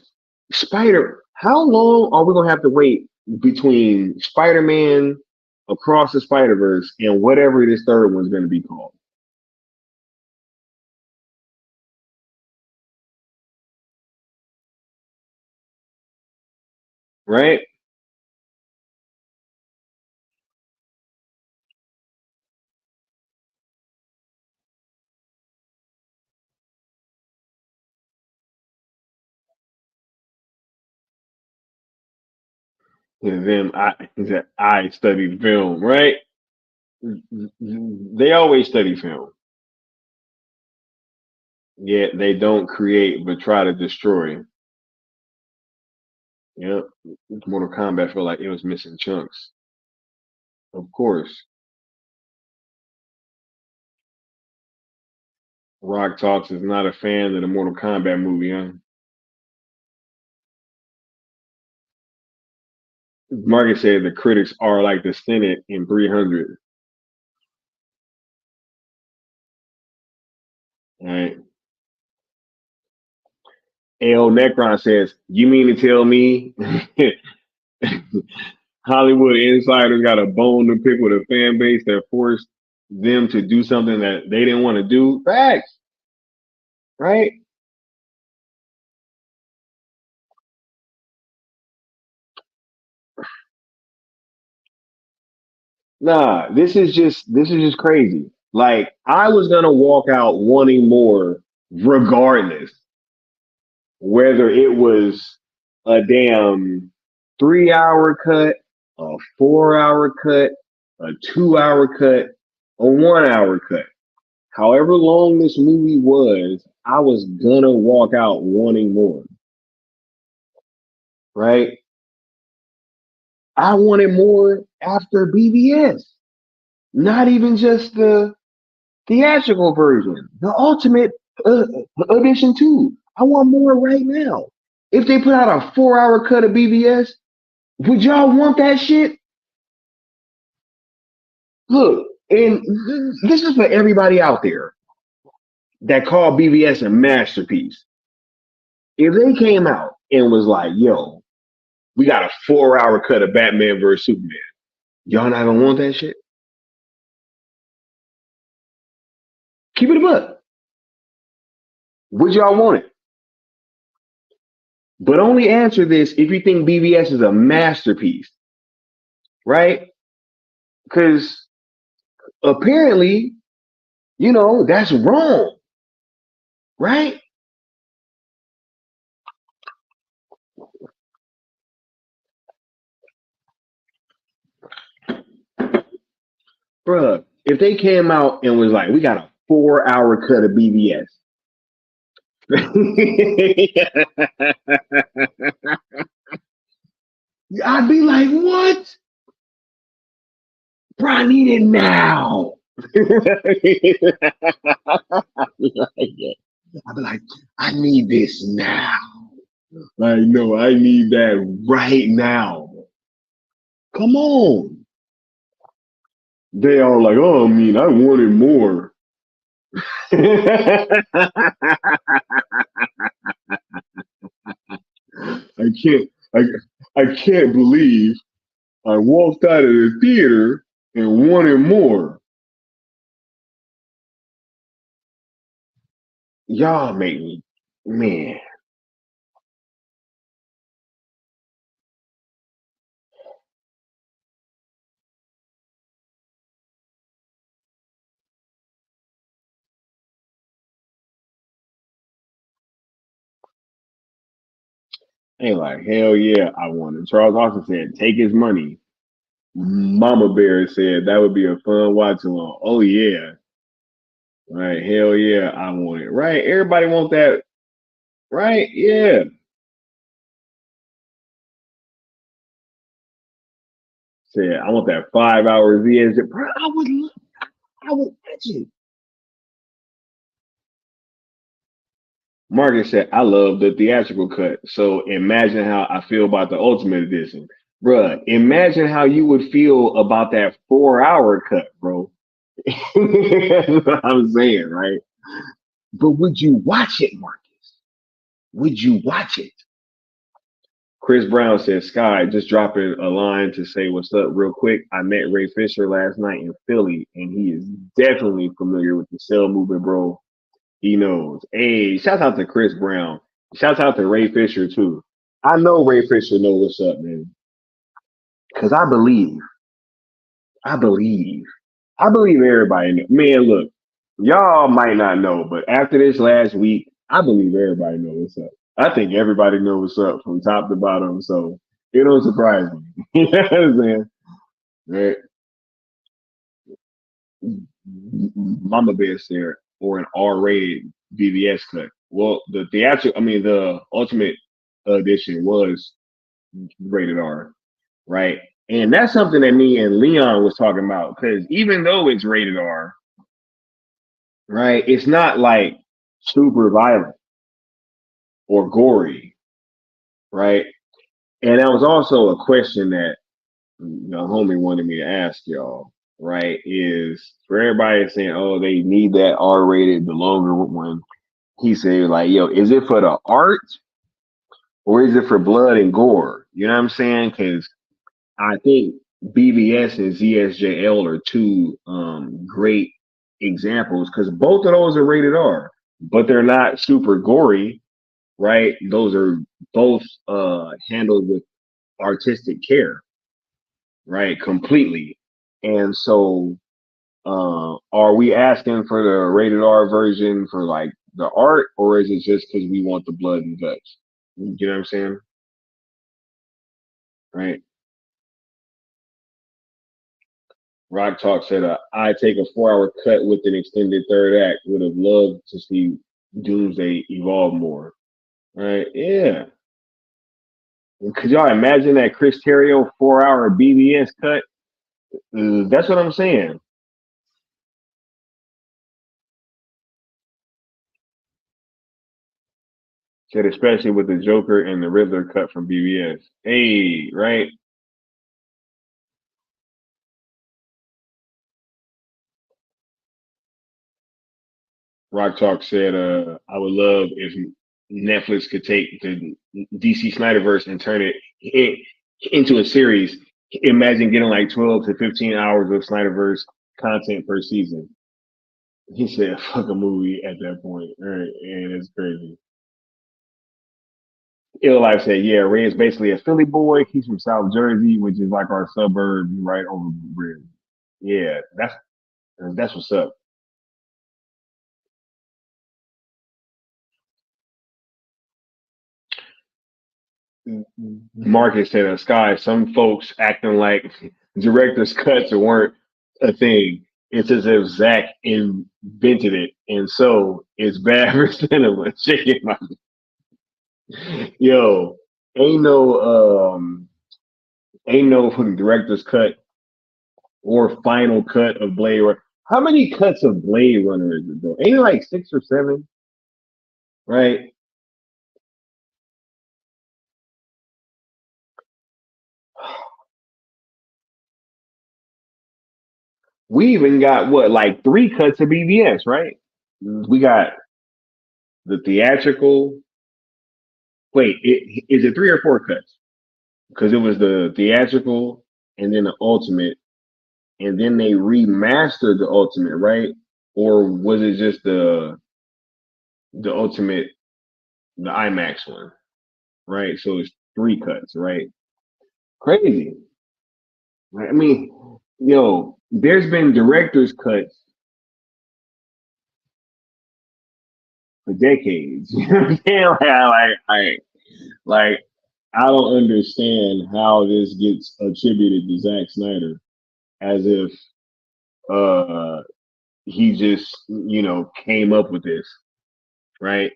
Spider? How long are we gonna have to wait between Spider Man Across the Spider Verse and whatever this third one's gonna be called? Right? And then I studied film, right? They always study film. Yet they don't create but try to destroy. Yep. Mortal Kombat felt like it was missing chunks. Of course. Rock Talks is not a fan of the Mortal Kombat movie, huh? Marcus said the critics are like the Senate in 300. Right. L Necron says, "You mean to tell me Hollywood insiders got a bone to pick with a fan base that forced them to do something that they didn't want to do?" Facts, right? Nah, this is just crazy. Like I was gonna walk out wanting more, regardless whether it was a damn 3 hour cut, a 4 hour cut, a 2 hour cut, a 1 hour cut. However long this movie was, I was gonna walk out wanting more, right? I wanted more after BBS, not even just the theatrical version, the ultimate uh, edition too. I want more right now. If they put out a 4 hour cut of BBS, would y'all want that shit? Look, and this is for everybody out there that call BBS a masterpiece. If they came out and was like, yo, we got a 4 hour cut of Batman versus Superman, y'all not gonna want that shit? Keep it a buck. Would y'all want it? But only answer this if you think BBS is a masterpiece, right? Because apparently That's wrong, right? Bruh, if they came out and was like, we got a 4 hour cut of BBS. I'd be like, what? Bro, I need it now. I'd be like, I need this now. Like, no, I need that right now. Come on. They are like, oh, I mean, I wanted more. I can't, I, I can't believe I walked out of the theater and wanted more. Y'all make me, man. They like, hell yeah, I want it. Charles Austin said, take his money. Mama Bear said that would be a fun watch along. Oh yeah. Right. Hell yeah, I want it. Right. Everybody want that. Right. Yeah. Said, I want that 5 hours VS. Bro, I would watch it. Margaret said, I love the theatrical cut. So imagine how I feel about the Ultimate Edition. Bruh, imagine how you would feel about that 4 hour cut, bro. That's what I'm saying, right? But would you watch it, Marcus? Would you watch it? Chris Brown says, Sky, just dropping a line to say what's up real quick. I met Ray Fisher last night in Philly, and he is definitely familiar with the cell movement, bro. He knows. Hey, shout out to Chris Brown. Shout out to Ray Fisher too. I know Ray Fisher know what's up, man. Cause I believe, I believe everybody knows. Man, look, y'all might not know, but after this last week, I believe everybody knows what's up. I think everybody knows what's up from top to bottom. So it don't surprise me. You know what I'm saying? Right? Mama Bear said, or an R-rated BBS cut. Well, the theatrical, I mean, the Ultimate Edition was rated R, right? And that's something that me and Leon was talking about because even though it's rated R, right, it's not like super violent or gory, right? And that was also a question that the homie wanted me to ask y'all, right? Is for everybody saying, oh, they need that R rated, the longer one. He said, like, yo, is it for the art or is it for blood and gore? You know what I'm saying? Because I think BBS and ZSJL are two great examples because both of those are rated R, but they're not super gory, right? Those are both handled with artistic care, right? Completely. And so are we asking for the rated R version for like the art, or is it just because we want the blood and guts? You know what I'm saying? Right? Rock Talk said, I take a 4 hour cut with an extended third act. Would have loved to see Doomsday evolve more. Right? Yeah. Could y'all imagine that Chris Terrio 4 hour BBS cut? That's what I'm saying. Said especially with the Joker and the Riddler cut from BBS. Hey, right? Rock Talk said, I would love if Netflix could take the DC Snyderverse and turn it into a series. Imagine getting like 12 to 15 hours of Snyderverse content per season. He said, fuck a movie at that point. Right? And it's crazy. Ill Life said, yeah, Ray is basically a Philly boy. He's from South Jersey, which is like our suburb right over the bridge. Yeah, that's what's up. Marcus said in Sky, some folks acting like director's cuts weren't a thing. It's as if Zach invented it, and so it's bad for cinema. Shaking my yo, ain't no director's cut or final cut of Blade Runner. How many cuts of Blade Runner is it though? Ain't it like 6 or 7? Right? We even got what, like 3 cuts of BVS, right? We got the theatrical. Wait, is it 3 or 4 cuts? Because it was the theatrical and then the ultimate, and then they remastered the ultimate, right? Or was it just the ultimate, the IMAX one, right? So it's 3 cuts, right? Crazy. Right? I mean, yo, there's been director's cuts for decades. You know what I'm saying? Like, I don't understand how this gets attributed to Zack Snyder as if uh he just, came up with this, right?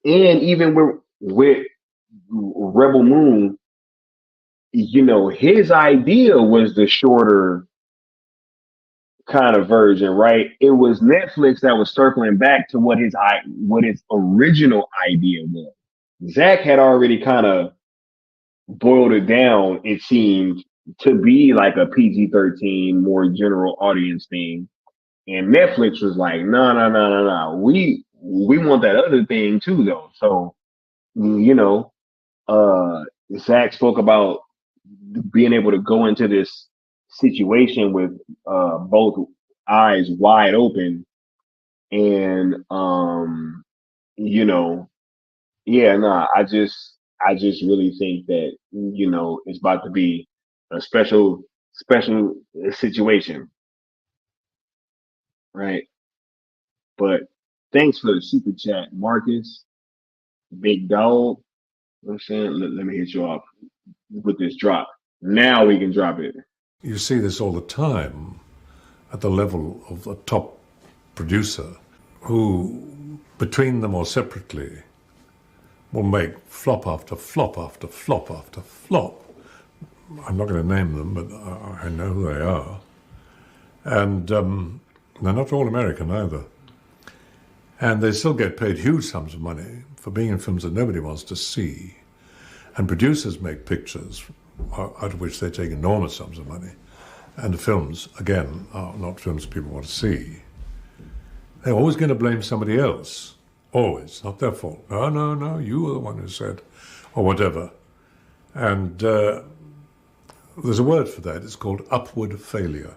And even with Rebel Moon, his idea was the shorter kind of version, right? It was Netflix that was circling back to what his original idea was. Zach had already kind of boiled it down, it seemed, to be like a PG-13, more general audience thing. And Netflix was like, no, no, no, no, no. We want that other thing too, though. So, you know, Zach spoke about being able to go into this situation with both eyes wide open, and you know, yeah, nah. I just really think that it's about to be a special situation, right? But thanks for the super chat, Marcus, big dog. You know what I'm saying, let me hit you off with this drop. Now we can drop it. You see this all the time at the level of a top producer who, between them or separately, will make flop after flop after flop after flop. I'm not going to name them, but I know who they are. And they're not all American either. And they still get paid huge sums of money for being in films that nobody wants to see. And producers make pictures out of which they take enormous sums of money. And the films, again, are not films people want to see. They're always going to blame somebody else. Always. Not their fault. No, no, no, you were the one who said, or whatever. And there's a word for that. It's called upward failure.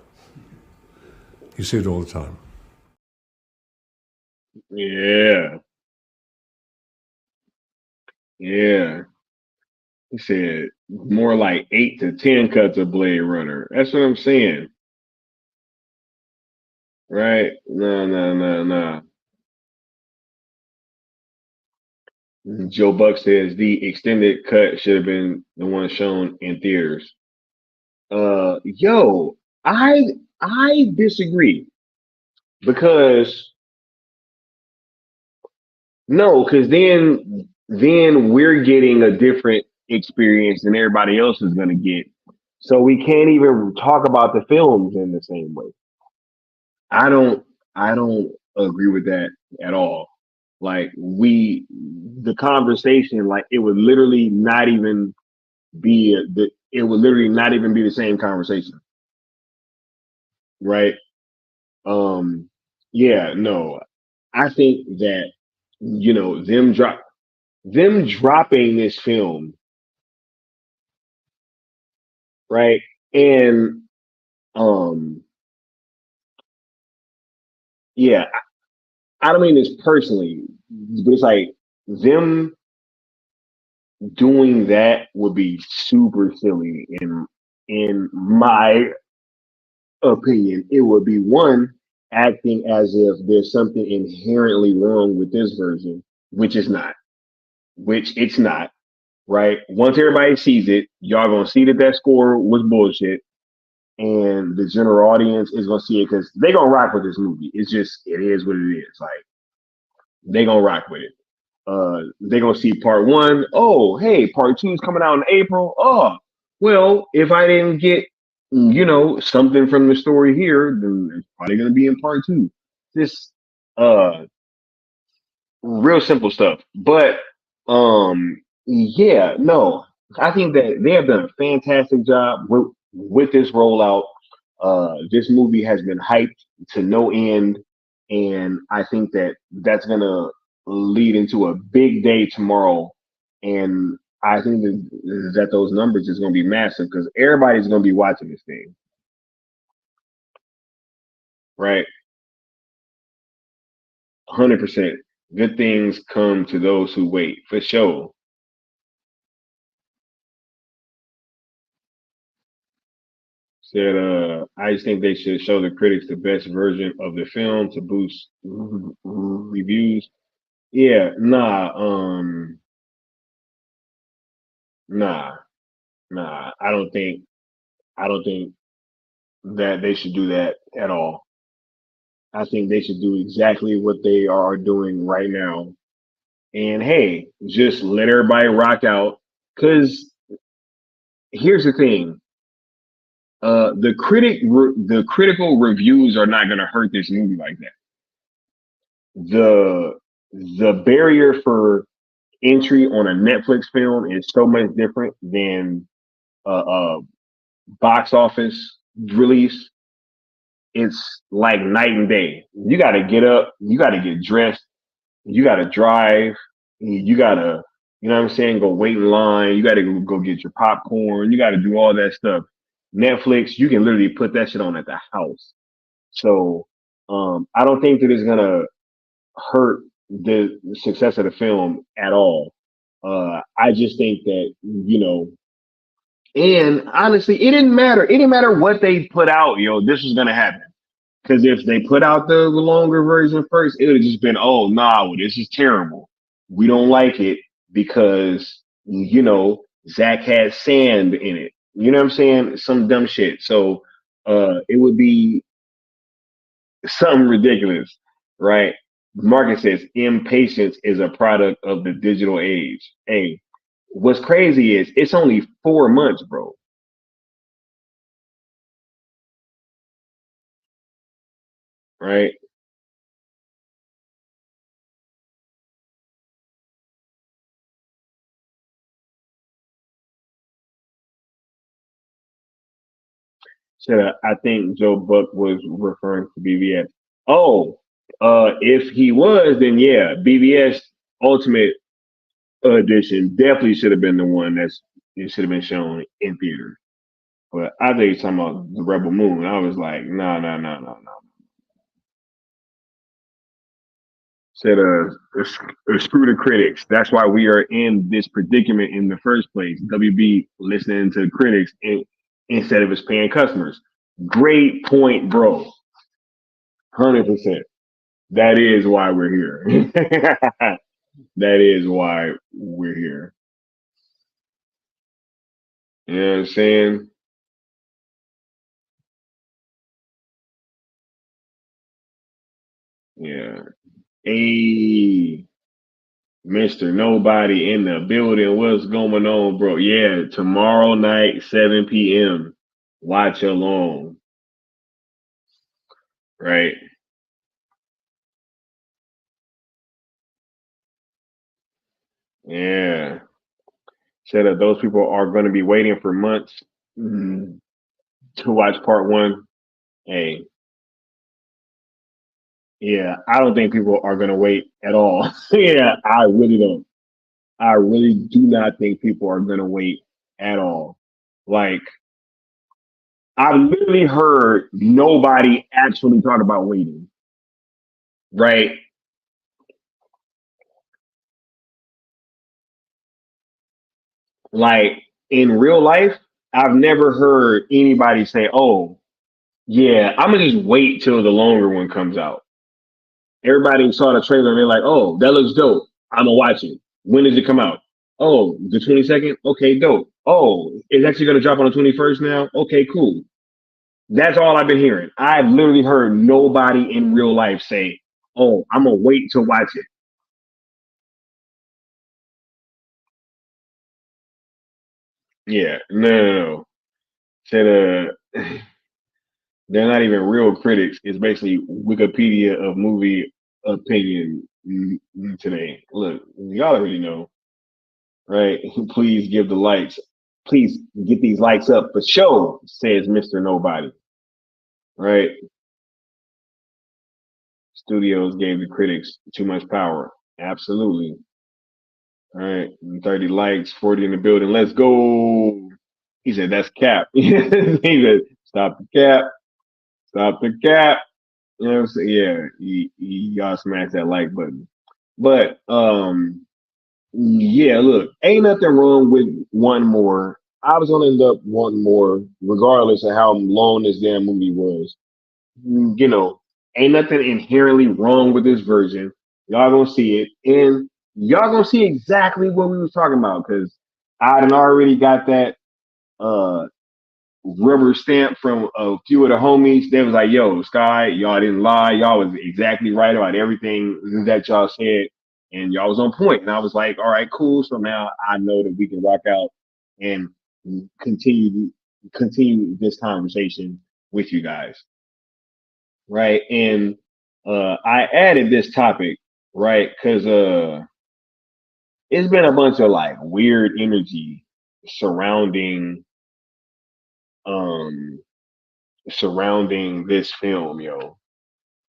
You see it all the time. Yeah. Yeah. He said more like 8 to 10 cuts of Blade Runner. That's what I'm saying. Right? No, no, no, no. Joe Buck says the extended cut should have been the one shown in theaters. Yo, I disagree, because no, because then we're getting a different experience than everybody else is gonna get. So we can't even talk about the films in the same way. I don't I don't agree with that at all. Like, the conversation, like, it would literally not even be the same conversation, right? Um, yeah, no, I think that them dropping this film, right? And um, yeah, I don't mean this personally, but it's like them doing that would be super silly in my opinion. It would be, one, acting as if there's something inherently wrong with this version, which it's not. right? Once everybody sees it, y'all gonna see that that score was bullshit, and the general audience is gonna see it because they gonna rock with this movie. It's just it is what it is. Like they gonna rock with it. They gonna see part one. Oh, hey, part two is coming out in April. Oh, well, if I didn't get something from the story here, then it's probably gonna be in part two. Just uh real simple stuff. But yeah, no, I think that they have done a fantastic job with this rollout. This movie has been hyped to no end, and I think that that's gonna lead into a big day tomorrow. And I think that those numbers is gonna be massive because everybody's gonna be watching this thing, right? 100%. Good things come to those who wait, for sure. Said, I just think they should show the critics the best version of the film to boost reviews. Yeah, nah, nah. I don't think that they should do that at all. I think they should do exactly what they are doing right now. And hey, just let everybody rock out. Cause here's the thing. The critical reviews are not gonna hurt this movie like that. The the barrier for entry on a Netflix film is so much different than a box office release. It's like night and day. You got to get up, you got to get dressed, you got to drive, you got to, what I'm saying, go wait in line, you got to go get your popcorn, you got to do all that stuff. Netflix, you can literally put that shit on at the house. So I don't think that it's gonna hurt the success of the film at all. I just think that and honestly, it didn't matter. It didn't matter what they put out. This was gonna happen. Because if they put out the longer version first, it would have just been, oh nah, well, this is terrible. We don't like it because Zach had sand in it. You know what I'm saying? Some dumb shit. So it would be something ridiculous, right? Market says impatience is a product of the digital age. Hey, what's crazy is it's only 4 months, bro. Right? So I think Joe Buck was referring to BBS. Oh, if he was, then yeah, BBS Ultimate Edition definitely should have been the one it should have been shown in theaters. But I think he's talking about the Rebel Moon. I was like, no, no, no, no, no. Said, screw the critics. That's why we are in this predicament in the first place. WB listening to critics instead of its paying customers. Great point, bro. 100%. That is why we're here. That is why we're here. You know what I'm saying? Yeah. Hey, Mr. Nobody in the building. What's going on, bro? Yeah, tomorrow night, 7 p.m. Watch along. Right? Yeah. Said that those people are going to be waiting for months to watch part one. Hey, yeah, I don't think people are going to wait at all. Yeah, I really don't. I really do not think people are going to wait at all. Like, I literally heard nobody actually talk about waiting, right? Like, in real life, I've never heard anybody say, oh, yeah, I'm going to just wait till the longer one comes out. Everybody saw the trailer and they're like, oh, that looks dope. I'm going to watch it. When does it come out? Oh, the 22nd? Okay, dope. Oh, it's actually gonna drop on the 21st now? Okay, cool. That's all I've been hearing. I've literally heard nobody in real life say, "Oh, I'm gonna wait to watch it." Yeah, no. Said they're not even real critics. It's basically Wikipedia of movie opinion today. Look, y'all already know, right? Please give the likes. Please get these likes up for show, says Mr. Nobody, right? Studios gave the critics too much power. Absolutely. All right. 30 likes, 40 in the building. Let's go. He said, that's cap. He said, stop the cap. Stop the cap. You know what I'm saying? Yeah. You gotta smash that like button. But yeah, look, ain't nothing wrong with one more. I was gonna end up wanting more, regardless of how long this damn movie was. You know, ain't nothing inherently wrong with this version. Y'all gonna see it, and y'all gonna see exactly what we was talking about because I done already got that uh rubber stamp from a few of the homies. They was like, "Yo, Sky, y'all didn't lie. Y'all was exactly right about everything that y'all said, and y'all was on point." And I was like, "All right, cool. So now I know that we can rock out and continue continue this conversation with you guys." Right. And I added this topic, right? Because it's been a bunch of like weird energy surrounding um surrounding this film, yo.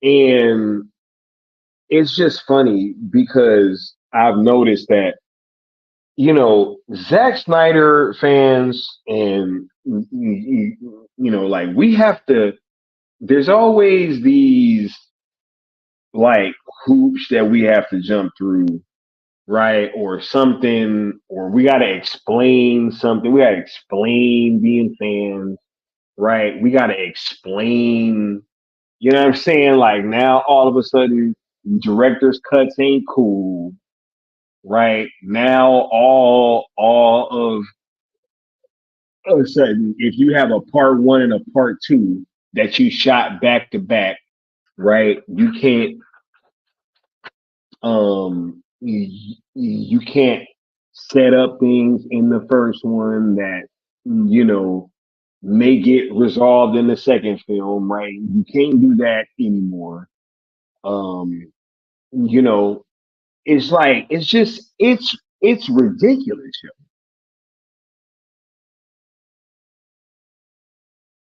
And it's just funny because I've noticed that, Zack Snyder fans and like we have to there's always these like hoops that we have to jump through, right? Or something, or we got to explain something. We got to explain being fans, right? We got to explain, you know what I'm saying? Like now all of a sudden, director's cuts ain't cool, right? Now all of a sudden, if you have a part one and a part two that you shot back to back, right? You can't set up things in the first one that may get resolved in the second film, right? You can't do that anymore. um you know it's like it's ridiculous, yo,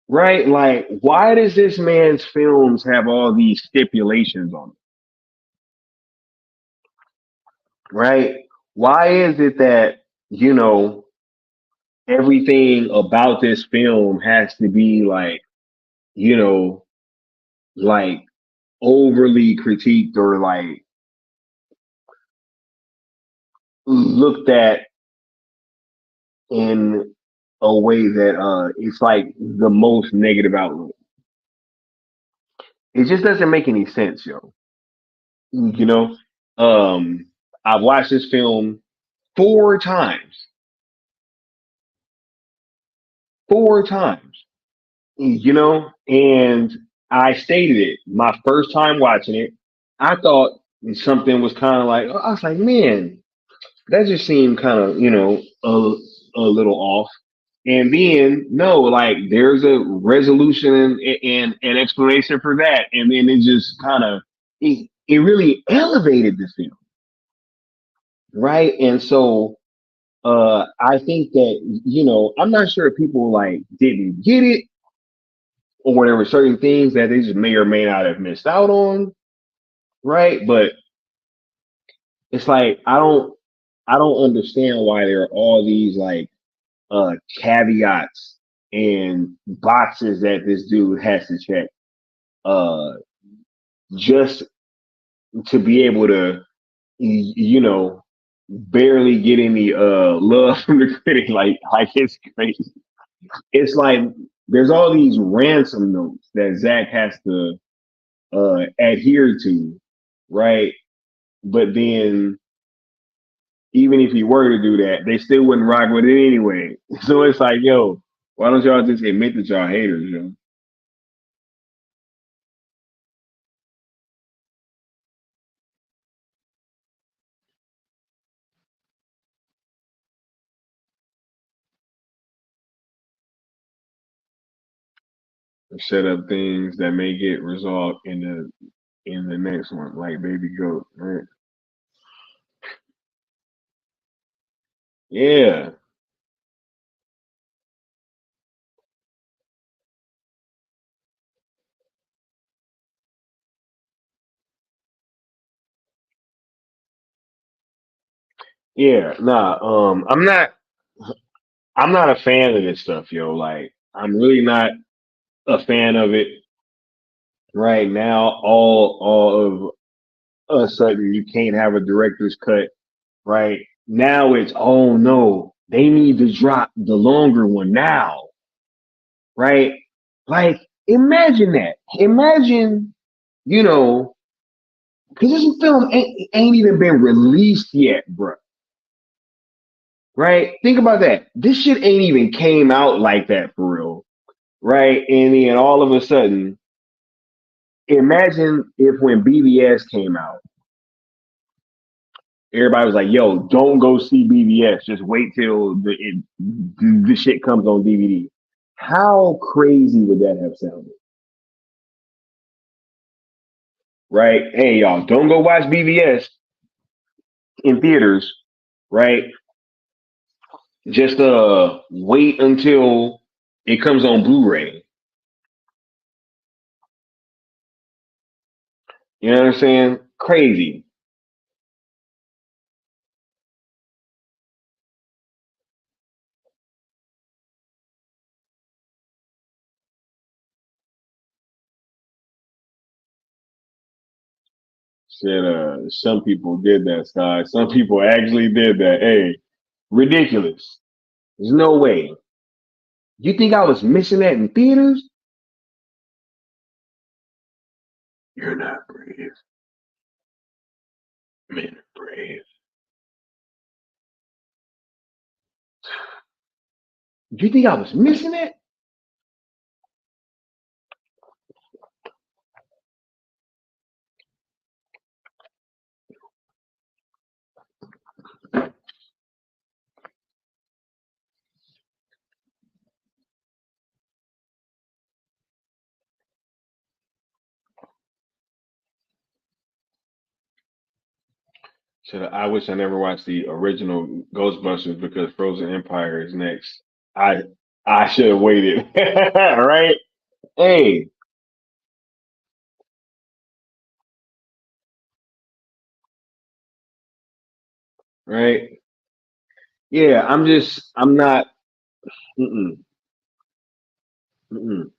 right? Like, why does this man's films have all these stipulations on it, right? Why is it that you know everything about this film has to be like, you know, like overly critiqued or like looked at in a way that it's like the most negative outlook. It just doesn't make any sense, yo. You know, um, I've watched this film four times, four times, and I stated it my first time watching it. I thought something was kind of like, I was like, man, that just seemed kind of, a little off. And then no, like there's a resolution and explanation for that, and then it just kind of it really elevated the film, right? And so I think that I'm not sure if people like didn't get it or there were certain things that they just may or may not have missed out on, right? But it's like I don't understand why there are all these like caveats and boxes that this dude has to check uh just to be able to barely get any love from the critic. Like it's crazy. It's like there's all these ransom notes that Zach has to adhere to, right? But then even if he were to do that, they still wouldn't rock with it anyway. So it's like, yo, why don't y'all just admit that y'all haters, you know? Set up things that may get resolved in the next one, like Baby Goat, right? Yeah, yeah. Nah, I'm not a fan of this stuff, yo. Like, I'm really not a fan of it right now. All of a sudden, you can't have a director's cut, right? Now it's, oh no, they need to drop the longer one now, right? Like, imagine that. Imagine, you know, because this film ain't even been released yet, bro. Right? Think about that. This shit ain't even came out like that for real, right? And then all of a sudden, imagine if when BBS came out, everybody was like, "Yo, don't go see BBS. Just wait till the shit comes on DVD." How crazy would that have sounded? Right? Hey, y'all, don't go watch BBS in theaters. Right? Just wait until it comes on Blu-ray. You know what I'm saying? Crazy. Said some people did that, Sky. Some people actually did that. Hey, ridiculous. There's no way. You think I was missing that in theaters? You're not brave. Men are brave. You think I was missing it? Should I wish I never watched the original Ghostbusters because Frozen Empire is next. I I should have waited. Right? Hey, right? Yeah, I'm not. Mm-mm, mm-mm.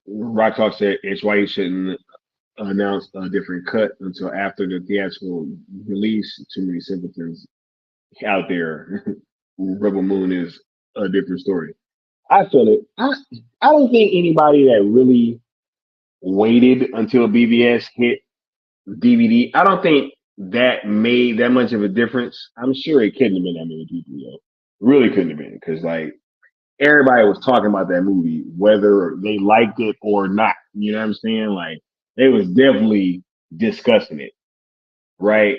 Rock Talk said it's why you shouldn't announce a different cut until after the theatrical release. Too many simpletons out there. Rebel Moon is a different story. I feel it. I don't think anybody that really waited until BBS hit DVD. I don't think that made that much of a difference. I'm sure it couldn't have been that many people, though. Really couldn't have been because like everybody was talking about that movie, whether they liked it or not. You know what I'm saying? Like they was definitely discussing it, right?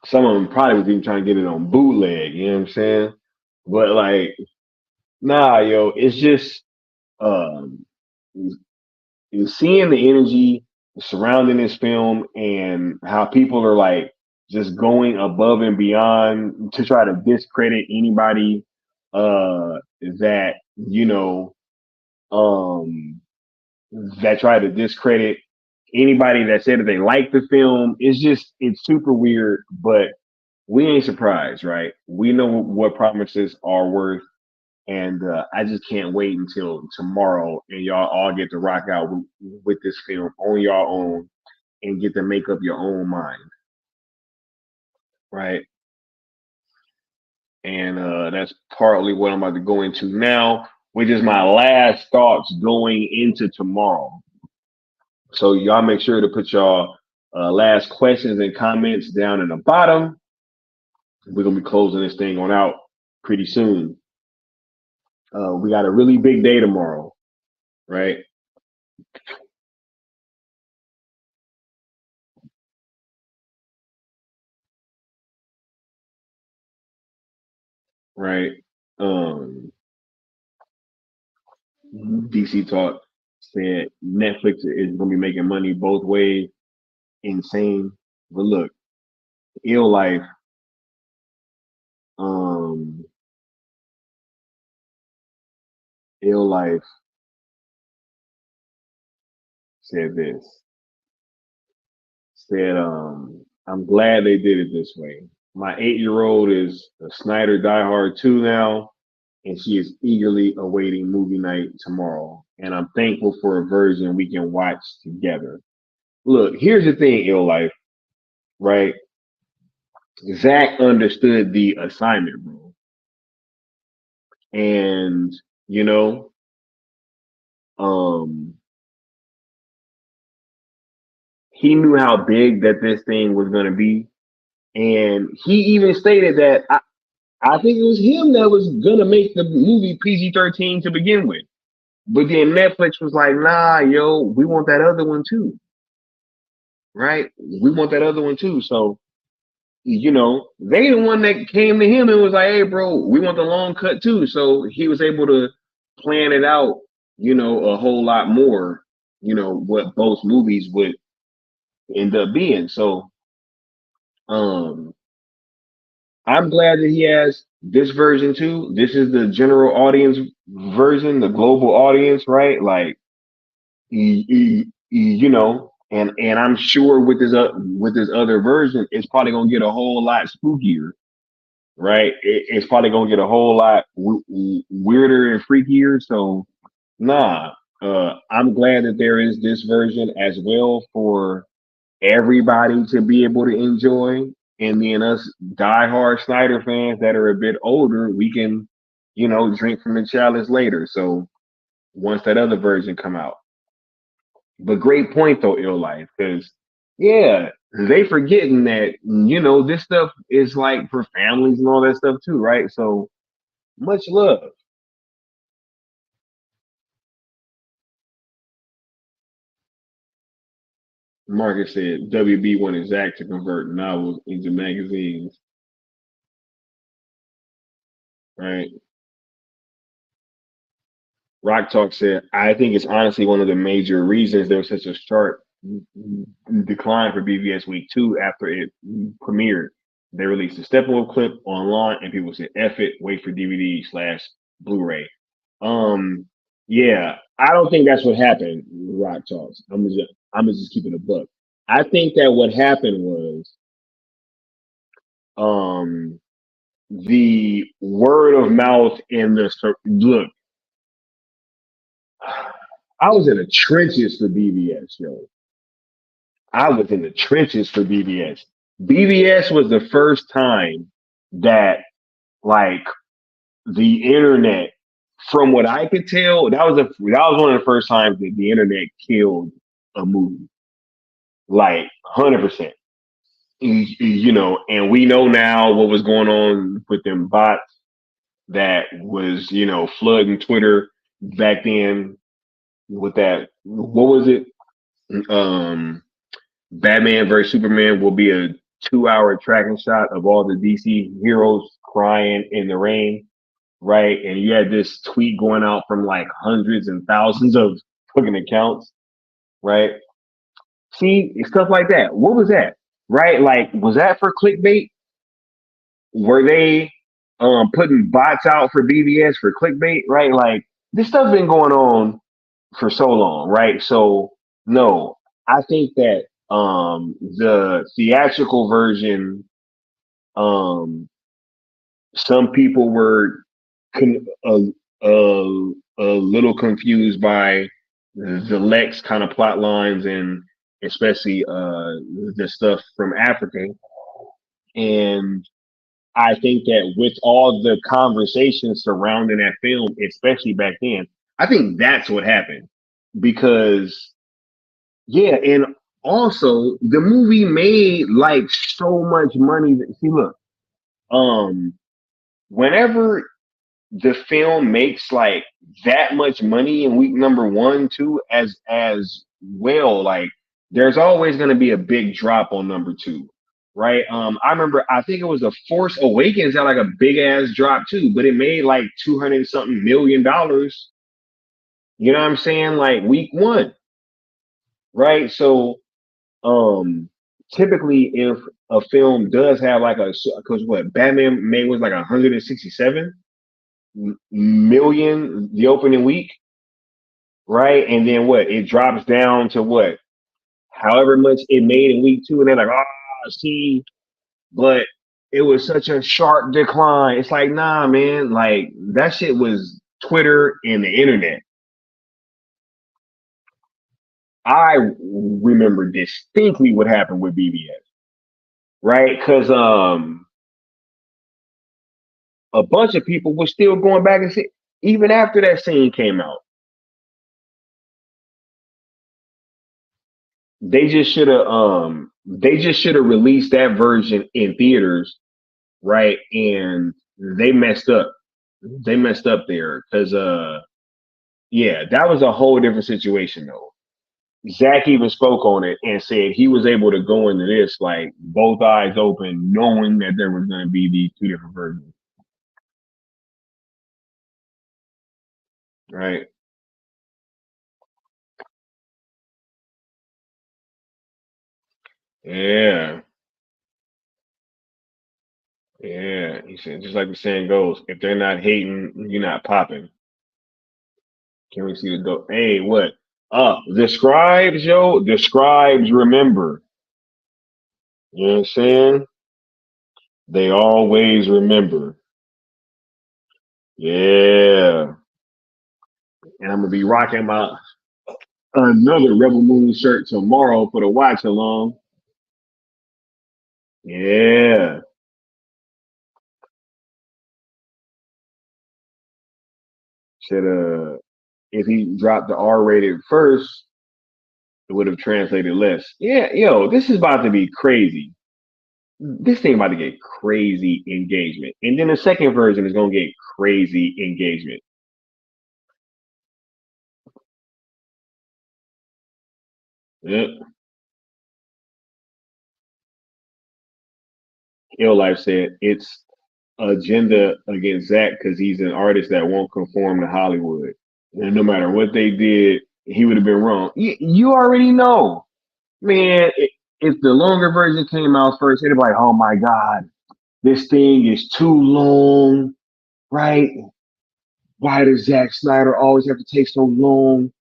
Some of them probably was even trying to get it on bootleg. You know what I'm saying? But like, nah, yo, it's just um, you seeing the energy surrounding this film and how people are like just going above and beyond to try to discredit anybody that um that try to discredit anybody that said that they like the film. It's super weird, but we ain't surprised, right? We know what promises are worth, and I just can't wait until tomorrow and y'all all get to rock out with this film on your own and get to make up your own mind, right? And that's partly what I'm about to go into now which is my last thoughts going into tomorrow. So y'all make sure to put y'all last questions and comments down in the bottom. We're gonna be closing this thing on out pretty soon. We got a really big day tomorrow, right? Right. DC Talk said Netflix is gonna be making money both ways. Insane. But look, Ill Life, um, Ill Life said this. Said, I'm glad they did it this way. My 8-year-old is a Snyder diehard too now, and she is eagerly awaiting movie night tomorrow. And I'm thankful for a version we can watch together. Look, here's the thing, Ill Life, right? Zach understood the assignment, bro. And, you know, um, he knew how big that this thing was going to be. And he even stated that I think it was him that was going to make the movie PG-13 to begin with. But then Netflix was like, nah, yo, we want that other one too. Right? We want that other one too. So, you know, they the one that came to him and was like, hey, bro, we want the long cut too. So he was able to plan it out, you know, a whole lot more, you know, what both movies would end up being. So, um, I'm glad that he has this version too. This is the general audience version, the global audience, right? Like, you know, and I'm sure with this other version, it's probably gonna get a whole lot spookier, right? It's probably gonna get a whole lot weirder and freakier. So, nah, I'm glad that there is this version as well for everybody to be able to enjoy. And then us diehard Snyder fans that are a bit older, we can, you know, drink from the chalice later. So once that other version come out. But great point though, Ill Life, because yeah, they forgetting that, you know, this stuff is like for families and all that stuff too, right? So much love. Marcus said WB wanted Zach to convert novels into magazines, right? Rock Talk said, I think it's honestly one of the major reasons there was such a sharp decline for BVS Week 2 after it premiered. They released a Steppenwolf clip online and people said, F it, wait for DVD slash Blu-ray. Yeah, I don't think that's what happened, Rock Talks. I'm just keeping a book. I think that what happened was um the word of mouth in the look. I was in the trenches for BBS, yo. I was in the trenches for BBS. BBS was the first time that, like, the internet, from what I could tell, that was one of the first times that the internet killed a movie, like 100%. You know, and we know now what was going on with them bots that was, you know, flooding Twitter back then with that. What was it? Batman versus Superman will be a 2-hour tracking shot of all the DC heroes crying in the rain, right? And you had this tweet going out from like hundreds and thousands of fucking accounts, right? See, stuff like that. What was that? Right? Like, was that for clickbait? Were they putting bots out for BBS for clickbait? Right? Like, this stuff been going on for so long, right? So no, I think that the theatrical version, some people were a little confused by the Lex kind of plot lines and especially the stuff from Africa. And I think that with all the conversations surrounding that film, especially back then, I think that's what happened. Because yeah, and also the movie made like so much money. See, look, um, whenever the film makes like that much money in week number one, two, as well, like there's always going to be a big drop on number two, right? I remember I think it was The Force Awakens had like a big ass drop too, but it made like 200 something $1 million. You know what I'm saying? Like week one, right? So typically if a film does have like a, because what Batman made was like 167 million the opening week, right? And then what? It drops down to what? However much it made in week two, and they're like, oh, see, but it was such a sharp decline. It's like, nah, man, like that shit was Twitter and the internet. I remember distinctly what happened with BBS, right? Because a bunch of people were still going back and see, even after that scene came out. They just should have released that version in theaters, right? And they messed up. They messed up there because yeah, that was a whole different situation though. Zach even spoke on it and said he was able to go into this like both eyes open, knowing that there was going to be these two different versions, right? Yeah, yeah. He said, just like the saying goes, if they're not hating, you're not popping. Can we see the go? Hey, what? The scribes, yo, the scribes remember. You know what I'm saying? They always remember. Yeah. And I'm gonna be rocking my another Rebel Moon shirt tomorrow for the watch along. Yeah. Should if he dropped the R rated first, it would have translated less. Yeah, yo, this is about to be crazy. This thing about to get crazy engagement. And then the second version is gonna get crazy engagement. Yep. Ill Life said it's agenda against Zach because he's an artist that won't conform to Hollywood. And no matter what they did, he would have been wrong. You already know, man. If the longer version came out first, it'd be like, oh my God, this thing is too long, right? Why does Zack Snyder always have to take so long?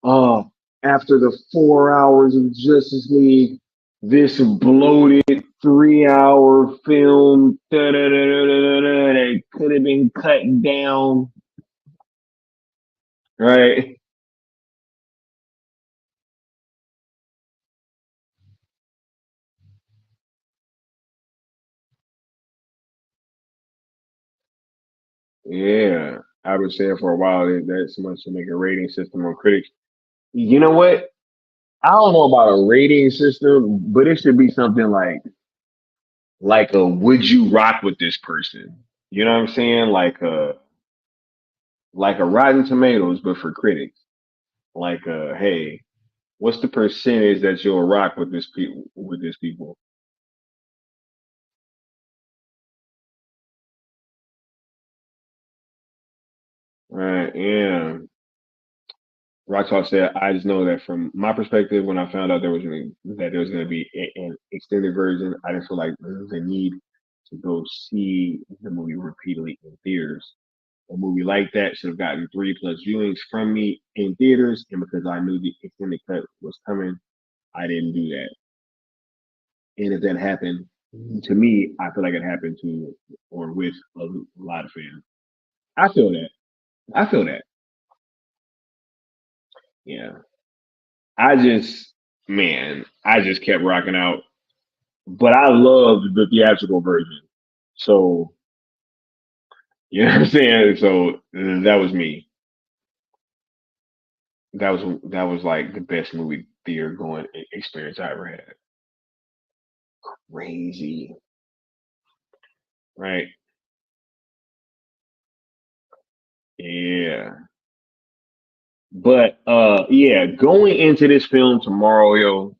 Uh, after the 4 hours of Justice League, this bloated 3 hour film that could have been cut down, right? Yeah, I've been saying for a while that that's much to make a rating system on critics. You know what? I don't know about a rating system, but it should be something like a would you rock with this person? You know what I'm saying? Like a Rotten Tomatoes, but for critics. Like hey, what's the percentage that you'll rock with this people? Right? Yeah. Rockstar said, "I just know that from my perspective, when I found out that there was going to be an extended version, I didn't feel like the need to go see the movie repeatedly in theaters. A movie like that should have gotten 3+ viewings from me in theaters, and because I knew the extended cut was coming, I didn't do that. And if that happened to me, I feel like it happened to or with a lot of fans. I feel that. I feel that. Yeah. I just, man, I just kept rocking out. But I loved the theatrical version So you know what I'm saying? So that was me. That was like the best movie theater going experience I ever had. Crazy, right? Yeah. But yeah, going into this film tomorrow, yo,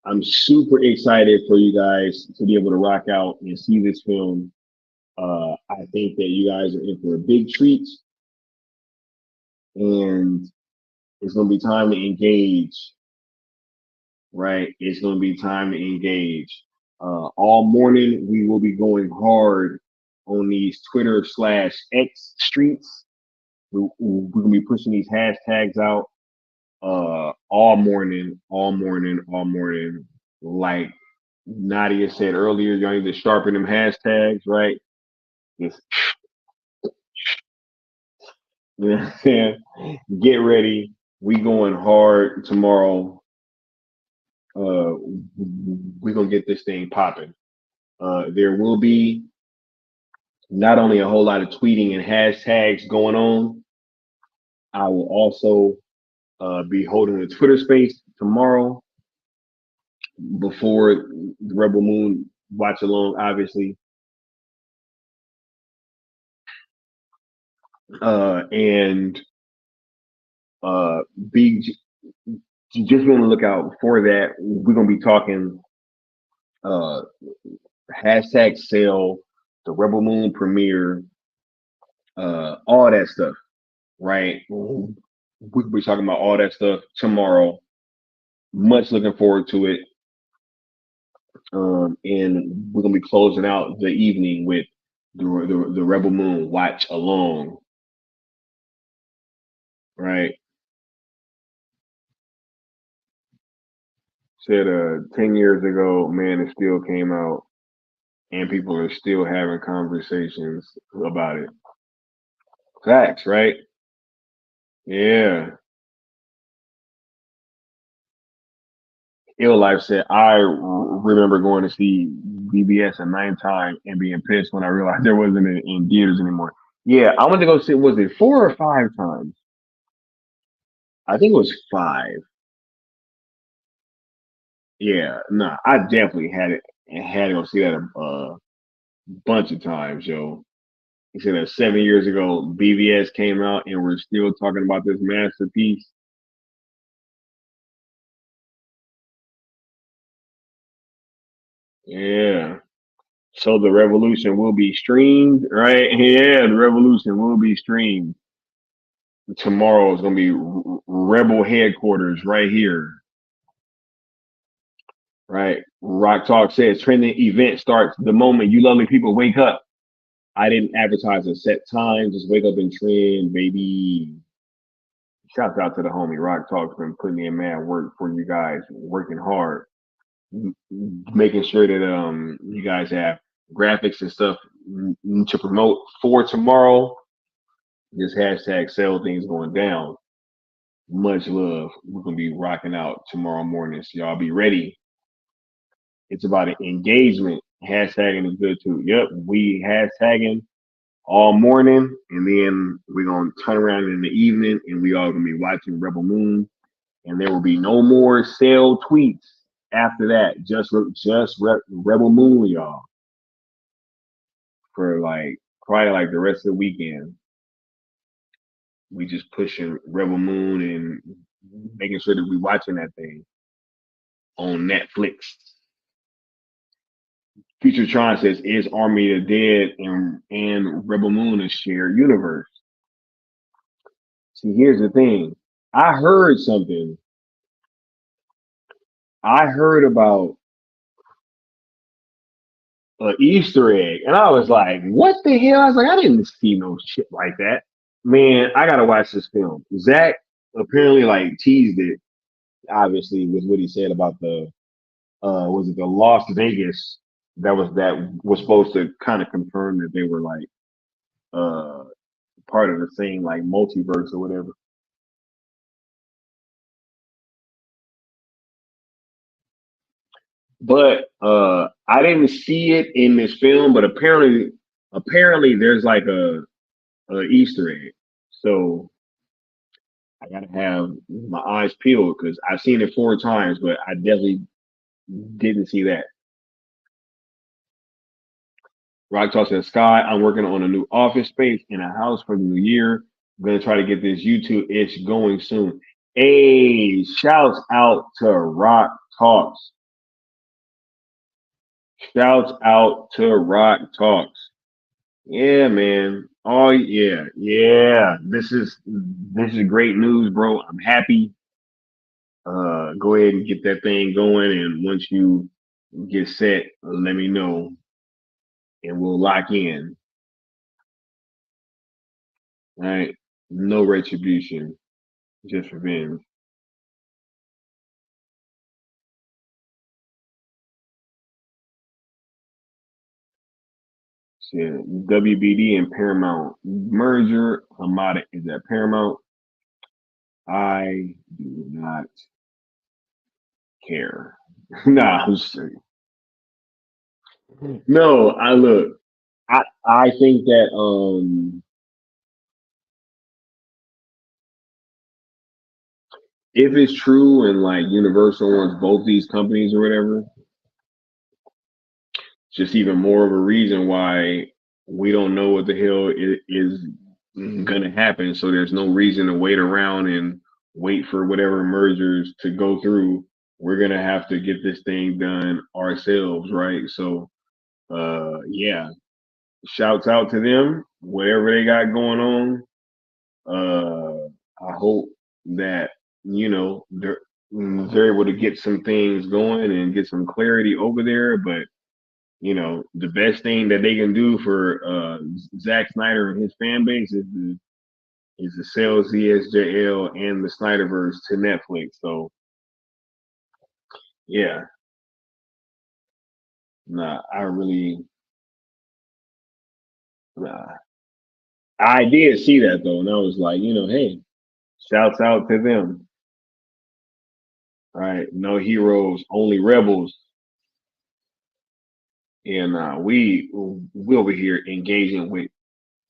I'm super excited for you guys to be able to rock out and see this film. I think that you guys are in for a big treat, and it's gonna be time to engage, right? It's gonna be time to engage. All morning we will be going hard on these Twitter/X streets. We're gonna be pushing these hashtags out all morning, all morning, all morning. Like Nadia said earlier, y'all need to sharpen them hashtags, right? Just, you know what I'm saying? Get ready. We going hard tomorrow. We're gonna get this thing popping. There will be not only a whole lot of tweeting and hashtags going on, I will also be holding a Twitter space tomorrow before the Rebel Moon watch along, obviously. And uh, be just going to look out for that. We're going to be talking uh, hashtag sale, the Rebel Moon premiere, all that stuff, right? We'll be talking about all that stuff tomorrow. Much looking forward to it. And we're going to be closing out the evening with the Rebel Moon watch along, right? Said 10 years ago, Man of Steel came out, and people are still having conversations about it. Facts, right? Yeah. Ill Life said, remember going to see BBS a ninth time and being pissed when I realized there wasn't in theaters anymore. Yeah, I went to go see, was it 4 or 5 times? I think it was 5. Yeah, nah, I definitely had to go see that a bunch of times, yo. He said that 7 years ago, BBS came out and we're still talking about this masterpiece. Yeah. So the revolution will be streamed, right? Yeah, the revolution will be streamed. Tomorrow is going to be Rebel headquarters right here, right? Rock Talk says trending event starts the moment you lovely people wake up. I didn't advertise a set time, just wake up and trend, baby. Shout out to the homie Rock Talk's been putting in mad work for you guys, working hard, making sure that you guys have graphics and stuff to promote for tomorrow. This hashtag sell things going down. Much love. We're gonna be rocking out tomorrow morning, so y'all be ready. It's about an engagement. Hashtagging is good too. Yep, we hashtagging all morning, and then we're gonna turn around in the evening, and we all gonna be watching Rebel Moon, and there will be no more sale tweets after that. Just Rebel Moon, y'all, for like probably like the rest of the weekend. We just pushing Rebel Moon and making sure that we watching that thing on Netflix. Future Tron says, is Army of the Dead and Rebel Moon a shared universe? See, here's the thing. I heard something. I heard about an Easter egg, and I was like, what the hell? I was like, I didn't see no shit like that. Man, I gotta watch this film. Zach apparently like teased it, obviously, with what he said about the was it the Las Vegas that was supposed to kind of confirm that they were like uh part of the same like multiverse or whatever. But I didn't see it in this film, but apparently there's like a Easter egg. So I gotta have my eyes peeled because I've seen it 4 times, but I definitely didn't see that. Rock talks to the sky. I'm working on a new office space in a house for the new year. I'm gonna try to get this YouTube ish going soon. Hey, shouts out to Rock Talks. Shouts out to Rock Talks. Yeah, man. Oh yeah, yeah. This is great news, bro. I'm happy. Go ahead and get that thing going, and once you get set, let me know, and we'll lock in. All right. No retribution, just revenge. Shit, WBD and Paramount merger. Hamada is at Paramount. I do not care. Nah, I'm just kidding. No, I look. I think that if it's true and like Universal wants both these companies or whatever, it's just even more of a reason why we don't know what the hell is gonna happen. So there's no reason to wait around and wait for whatever mergers to go through. We're gonna have to get this thing done ourselves, right? So yeah, shouts out to them, whatever they got going on. I hope that they're able to get some things going and get some clarity over there. But the best thing that they can do for Zack Snyder and his fan base is to sell ZSJL and the SnyderVerse to Netflix. So yeah, nah, I really nah. I did see that though, and I was like, hey, shouts out to them. Right? No heroes, only rebels. And we over here engaging with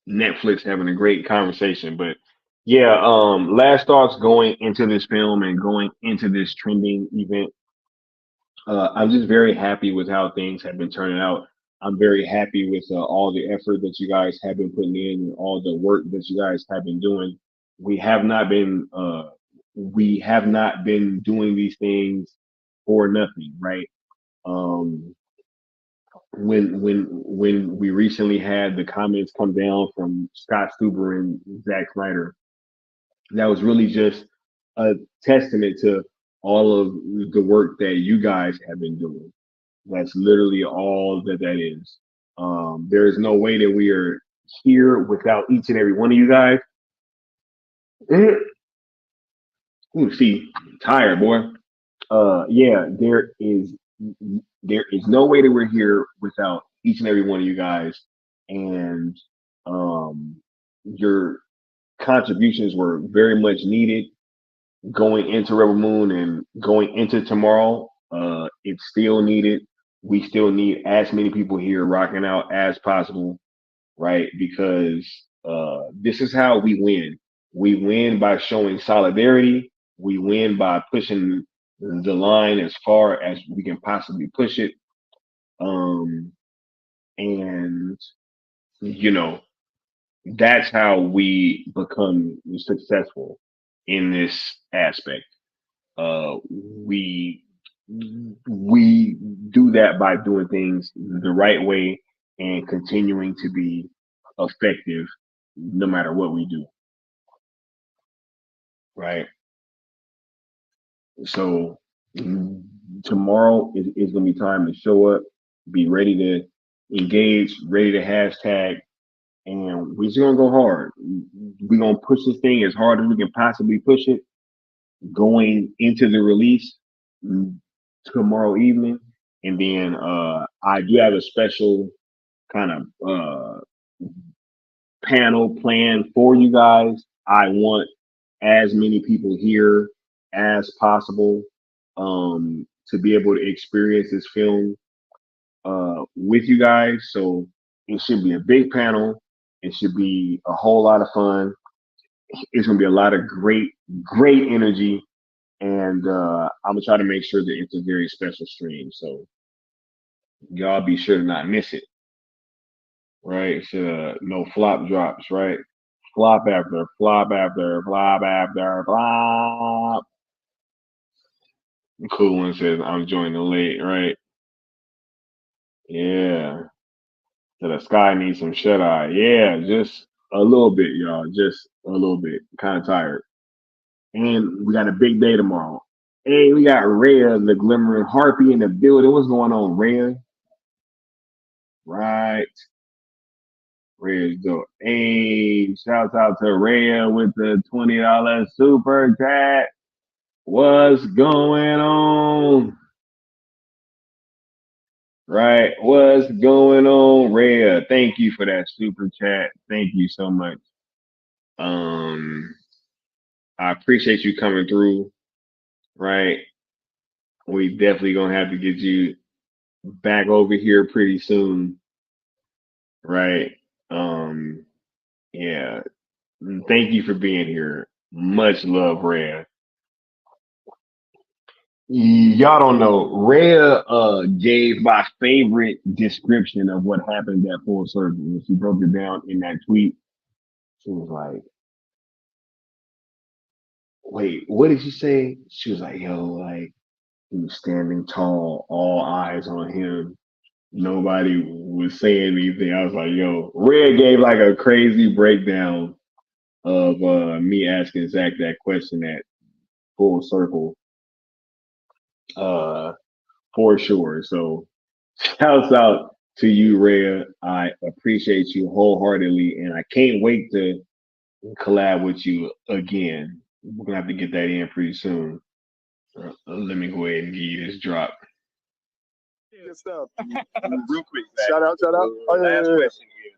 Netflix, having a great conversation. But yeah, last thoughts going into this film and going into this trending event. I'm just very happy with how things have been turning out. I'm very happy with all the effort that you guys have been putting in, and all the work that you guys have been doing. We have not been we have not been doing these things for nothing, right? Um, when we recently had the comments come down from Scott Stuber and Zack Snyder, that was really just a testament to all of the work that you guys have been doing. That's literally all that is. There is no way that we are here without each and every one of you guys. Ooh, see, tired boy. Yeah, there is no way that we're here without each and every one of you guys, and your contributions were very much needed going into Rebel Moon and going into tomorrow. It's still needed. We still need as many people here rocking out as possible, right? Because this is how we win. We win by showing solidarity. We win by pushing the line as far as we can possibly push it. Um, and you know, that's how we become successful in this aspect. We do that by doing things the right way and continuing to be effective no matter what we do, right? So tomorrow is going to be time to show up, be ready to engage, ready to hashtag, and we're just going to go hard. We're going to push this thing as hard as we can possibly push it going into the release tomorrow evening. And then I do have a special kind of panel planned for you guys. I want as many people here as possible to be able to experience this film. with you guys. So it should be a big panel. It should be a whole lot of fun. It's gonna be a lot of great energy, and I'm gonna try to make sure that it's a very special stream. So y'all be sure to not miss it. Right? So, no flop drops. Right? Flop after flop after flop after flop. Cool one says I'm joining late. Right? Yeah. So the sky needs some shut eye. Yeah, just a little bit, y'all. Just a little bit. Kind of tired. And we got a big day tomorrow. Hey, we got Rhea, the glimmering harpy in the building. What's going on, Rhea? Right. Rhea's dope. Hey, shouts out to Rhea with the $20 super chat. What's going on? Right. What's going on, Rhea? Thank you for that super chat. Thank you so much. I appreciate you coming through. Right. We definitely gonna have to get you back over here pretty soon. Right. Um, yeah. Thank you for being here. Much love, Rhea. Y'all don't know. Rhea gave my favorite description of what happened at Full Circle. When she broke it down in that tweet, she was like, wait, what did she say? She was like, yo, like he was standing tall, all eyes on him. Nobody was saying anything. I was like, yo, Rhea gave like a crazy breakdown of me asking Zach that question at Full Circle, uh, for sure. So shouts out to you, Rhea. I appreciate you wholeheartedly, and I can't wait to collab with you again. We're gonna have to get that in pretty soon. Let me go ahead and give you this drop. Good stuff. Real quick, Zach. Shout out. Oh, yeah, last question is,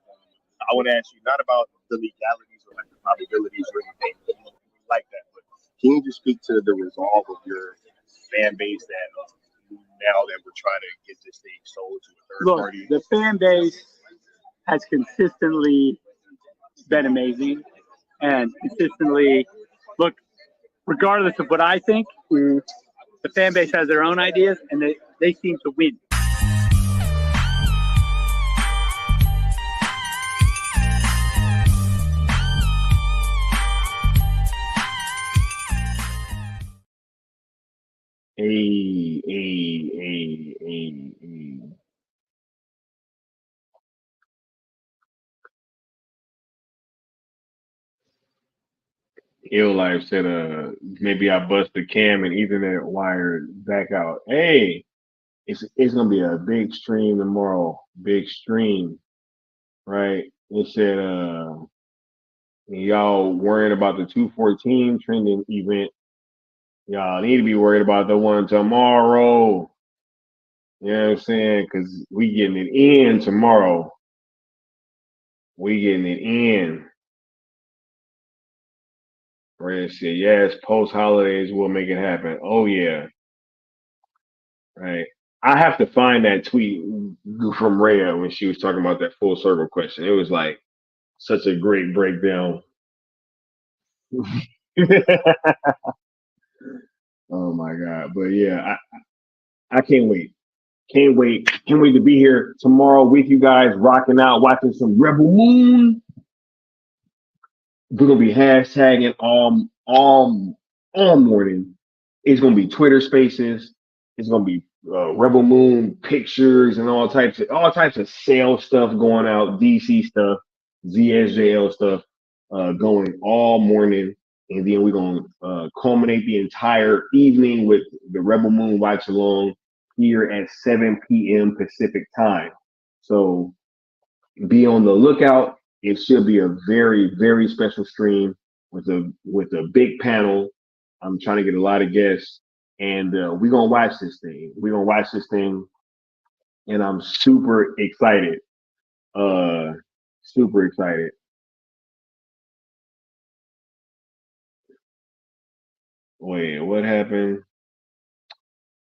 I want to ask you not about the legalities or like the probabilities or anything like that, but can you just speak to the resolve of your fan base that now that we're trying to get this thing sold to a third party? The fan base has consistently been amazing and consistently, look, regardless of what I think, the fan base has their own ideas and they seem to win. Hey. Ill Life said, maybe I bust the cam and Ethernet wire back out. Hey, it's gonna be a big stream tomorrow. Big stream, right? It said, y'all worrying about the 214 trending event. Y'all need to be worried about the one tomorrow. You know what I'm saying? Because we getting it in tomorrow. We getting it in. Red said, yes, post holidays will make it happen. Oh yeah. Right. I have to find that tweet from Rhea when she was talking about that full circle question. It was like such a great breakdown. Oh my God. But yeah, I can't wait. Can't wait. Can't wait to be here tomorrow with you guys, rocking out, watching some Rebel Moon. We're gonna be hashtagging all morning. It's gonna be Twitter Spaces. It's gonna be Rebel Moon pictures and all types of sale stuff going out, DC stuff, ZSJL stuff going all morning, and then we're gonna culminate the entire evening with the Rebel Moon watch along here at 7 p.m. Pacific time. So be on the lookout. It should be a very, very special stream with a big panel. I'm trying to get a lot of guests, and we're gonna watch this thing. We're gonna watch this thing, and I'm super excited. Super excited. Wait, what happened?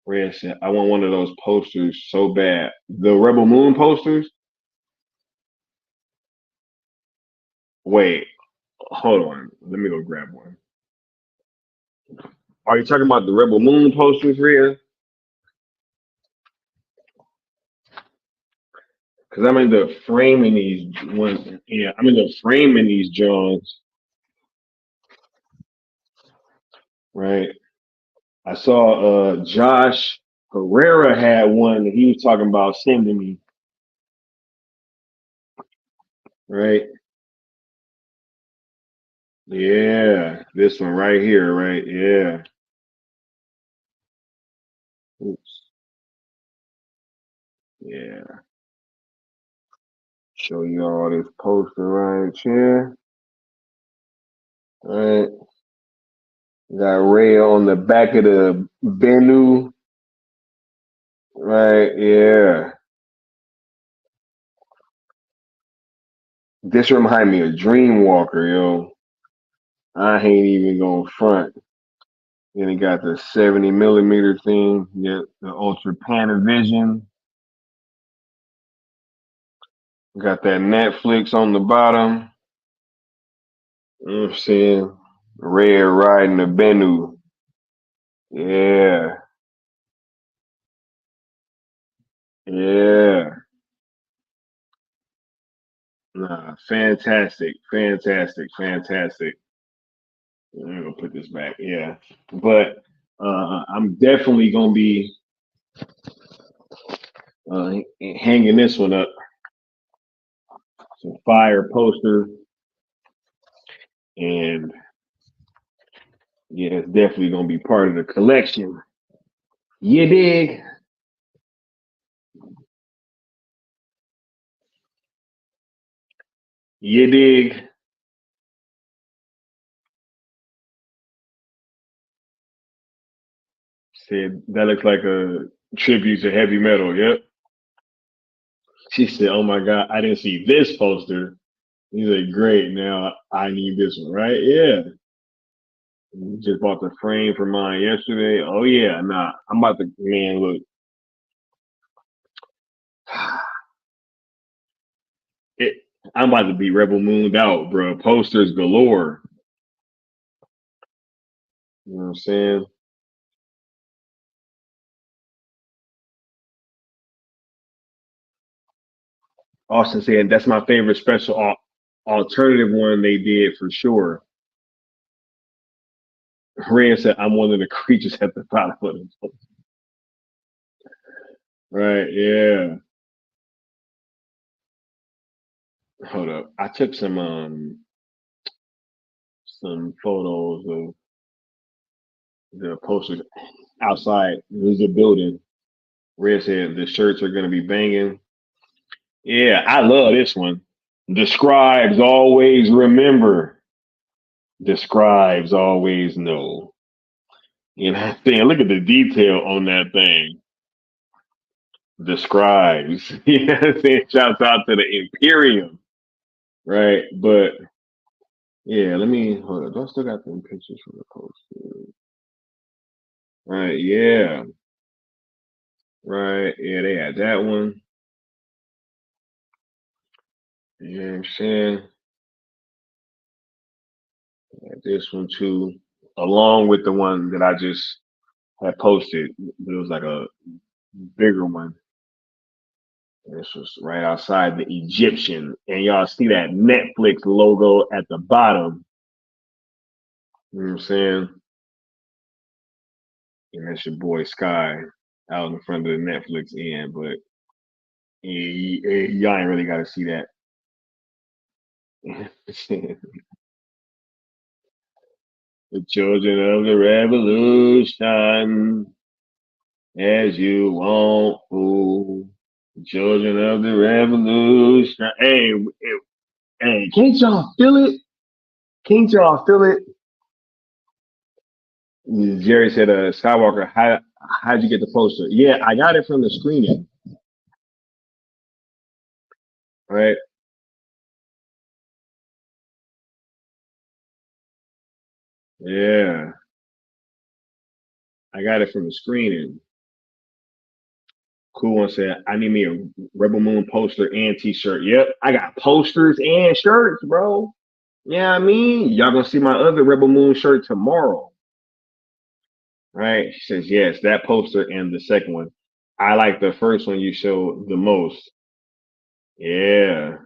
Red said, I want one of those posters so bad. The Rebel Moon posters? Wait, hold on. Let me go grab one. Are you talking about the Rebel Moon posters, Rhea? Because I'm in the framing these ones. Yeah, I'm in the framing these Johns, right? I saw Josh Herrera had one that he was talking about sending me, right? Yeah, this one right here, right? Yeah. Oops. Yeah. Show you all this poster right here. Right. Got Ray on the back of the Bennu. Right, yeah. This remind me of Dreamwalker, yo. I ain't even gonna front. Then it got the 70 millimeter thing, yeah, the Ultra Panavision. Got that Netflix on the bottom. You know what I'm saying? Red riding the Bennu. Yeah, yeah. Nah, fantastic, fantastic, fantastic. I'm gonna put this back. Yeah, but I'm definitely gonna be hanging this one up. Some fire poster, and yeah, it's definitely gonna be part of the collection. You dig? You dig? Said that looks like a tribute to heavy metal. Yep. She said, "Oh my God, I didn't see this poster." He's like, "Great, now I need this one, right?" Yeah. Just bought the frame for mine yesterday. Oh yeah, nah. I'm about to man, look. It, I'm about to be Rebel Mooned out, bro. Posters galore. You know what I'm saying? Austin said that's my favorite special alternative one they did for sure. Rand said I'm one of the creatures at the bottom of the boat. Right? Yeah. Hold up. I took some photos of the posters outside. There's a building. Red said the shirts are gonna be banging. Yeah, I love this one. The scribes always remember. The scribes always know. You know what I'm saying? Look at the detail on that thing. The scribes. You know what I'm saying? Shouts out to the Imperium. Right? But yeah, let me hold up. Do I still got them pictures from the post? Right, yeah. Right. Yeah, they had that one. You know what I'm saying? Had this one too. Along with the one that I just had posted. But it was like a bigger one. This was right outside the Egyptian. And y'all see that Netflix logo at the bottom. You know what I'm saying? And that's your boy Sky out in front of the Netflix end. But y'all ain't really got to see that. The children of the revolution, as you want, fool. The children of the revolution. Hey, can't y'all feel it? Can't y'all feel it? Jerry said, Skywalker, how'd you get the poster? Yeah, I got it from the screening, right? Yeah, I got it from the screening. Cool one said, I need me a Rebel Moon poster and t-shirt. Yep, I got posters and shirts, bro. Yeah, I mean, y'all gonna see my other Rebel Moon shirt tomorrow. Right? She says, yes, that poster and the second one. I like the first one you showed the most. Yeah.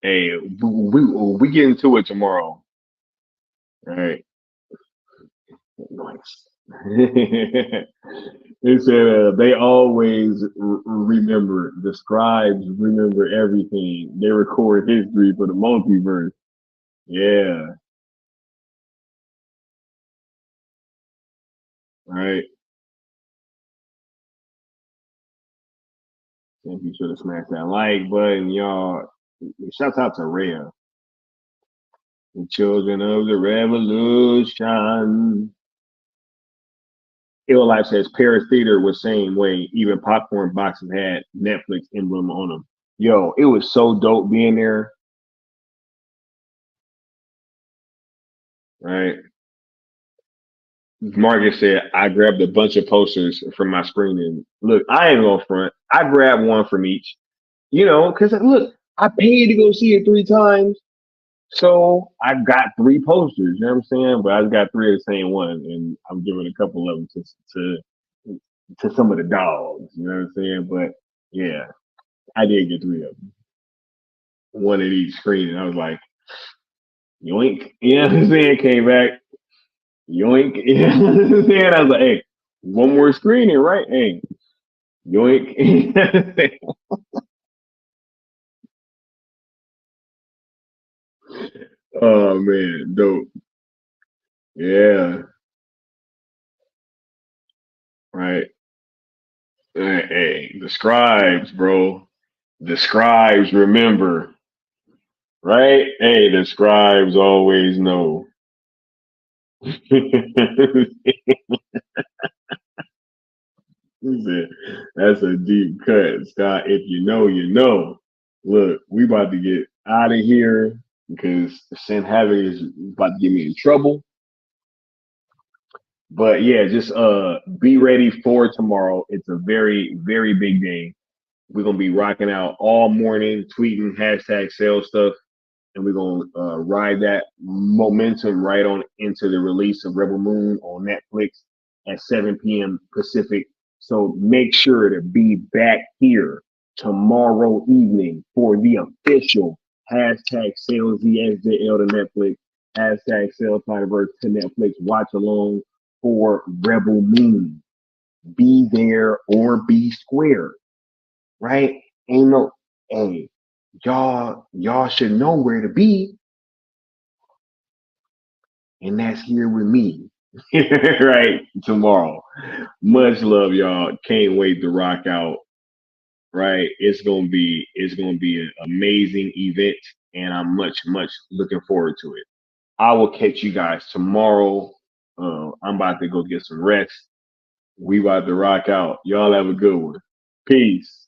Hey, we get into it tomorrow. Right. Nice. It said they always remember. The scribes remember everything. They record history for the multiverse. Yeah. Right. Thank you should have smashed that like button, y'all. Shout out to Rhea. The children of the revolution. Ill Life says Paris Theater was same way. Even popcorn boxes had Netflix emblem on them. Yo, it was so dope being there. Right. Margaret said, I grabbed a bunch of posters from my screening. Look, I ain't gonna front. I grabbed one from each. Because look, I paid to go see it 3 times. So I got 3 posters, you know what I'm saying? But I got 3 of the same one, and I'm giving a couple of them to some of the dogs, you know what I'm saying? But yeah, I did get 3 of them. One at each screen, and I was like, yoink. You know what I'm saying? Came back, yoink. You know what I'm saying? I was like, hey, one more screening, right? Hey, yoink. Oh man, dope. Yeah, right. Hey, the scribes, bro. The scribes remember, right? Hey, the scribes always know. He said, that's a deep cut, Scott. If you know, you know. Look, we about to get out of here because Sin Havoc is about to get me in trouble. But yeah, just be ready for tomorrow. It's a very, very big day. We're gonna be rocking out all morning, tweeting hashtag sales stuff, and we're gonna ride that momentum right on into the release of Rebel Moon on Netflix at 7 p.m. Pacific. So make sure to be back here tomorrow evening for the official hashtag sales ZSJL to Netflix, hashtag sales SnyderVerse to Netflix watch along for Rebel Moon. Be there or be square, right? Ain't no, hey, y'all should know where to be, and that's here with me, right? Tomorrow. Much love, y'all. Can't wait to rock out. Right? It's gonna be an amazing event, and I'm much looking forward to it. I will catch you guys tomorrow. I'm about to go get some rest. We about to rock out. Y'all have a good one. Peace.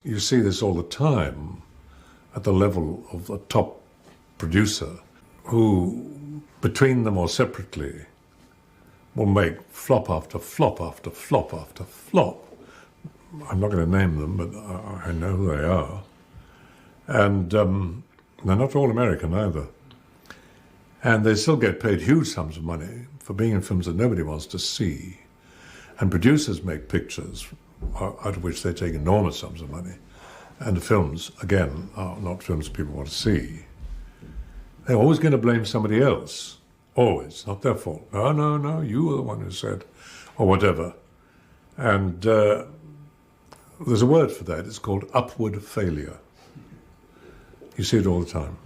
You see this all the time at the level of a top producer who, between them or separately, will make flop after flop after flop after flop. I'm not going to name them, but I know who they are. And they're not all American either. And they still get paid huge sums of money for being in films that nobody wants to see. And producers make pictures out of which they take enormous sums of money. And the films, again, are not films people want to see. They're always going to blame somebody else. Always. Not their fault. No, no, no, you were the one who said, or whatever. And there's a word for that. It's called upward failure. You see it all the time.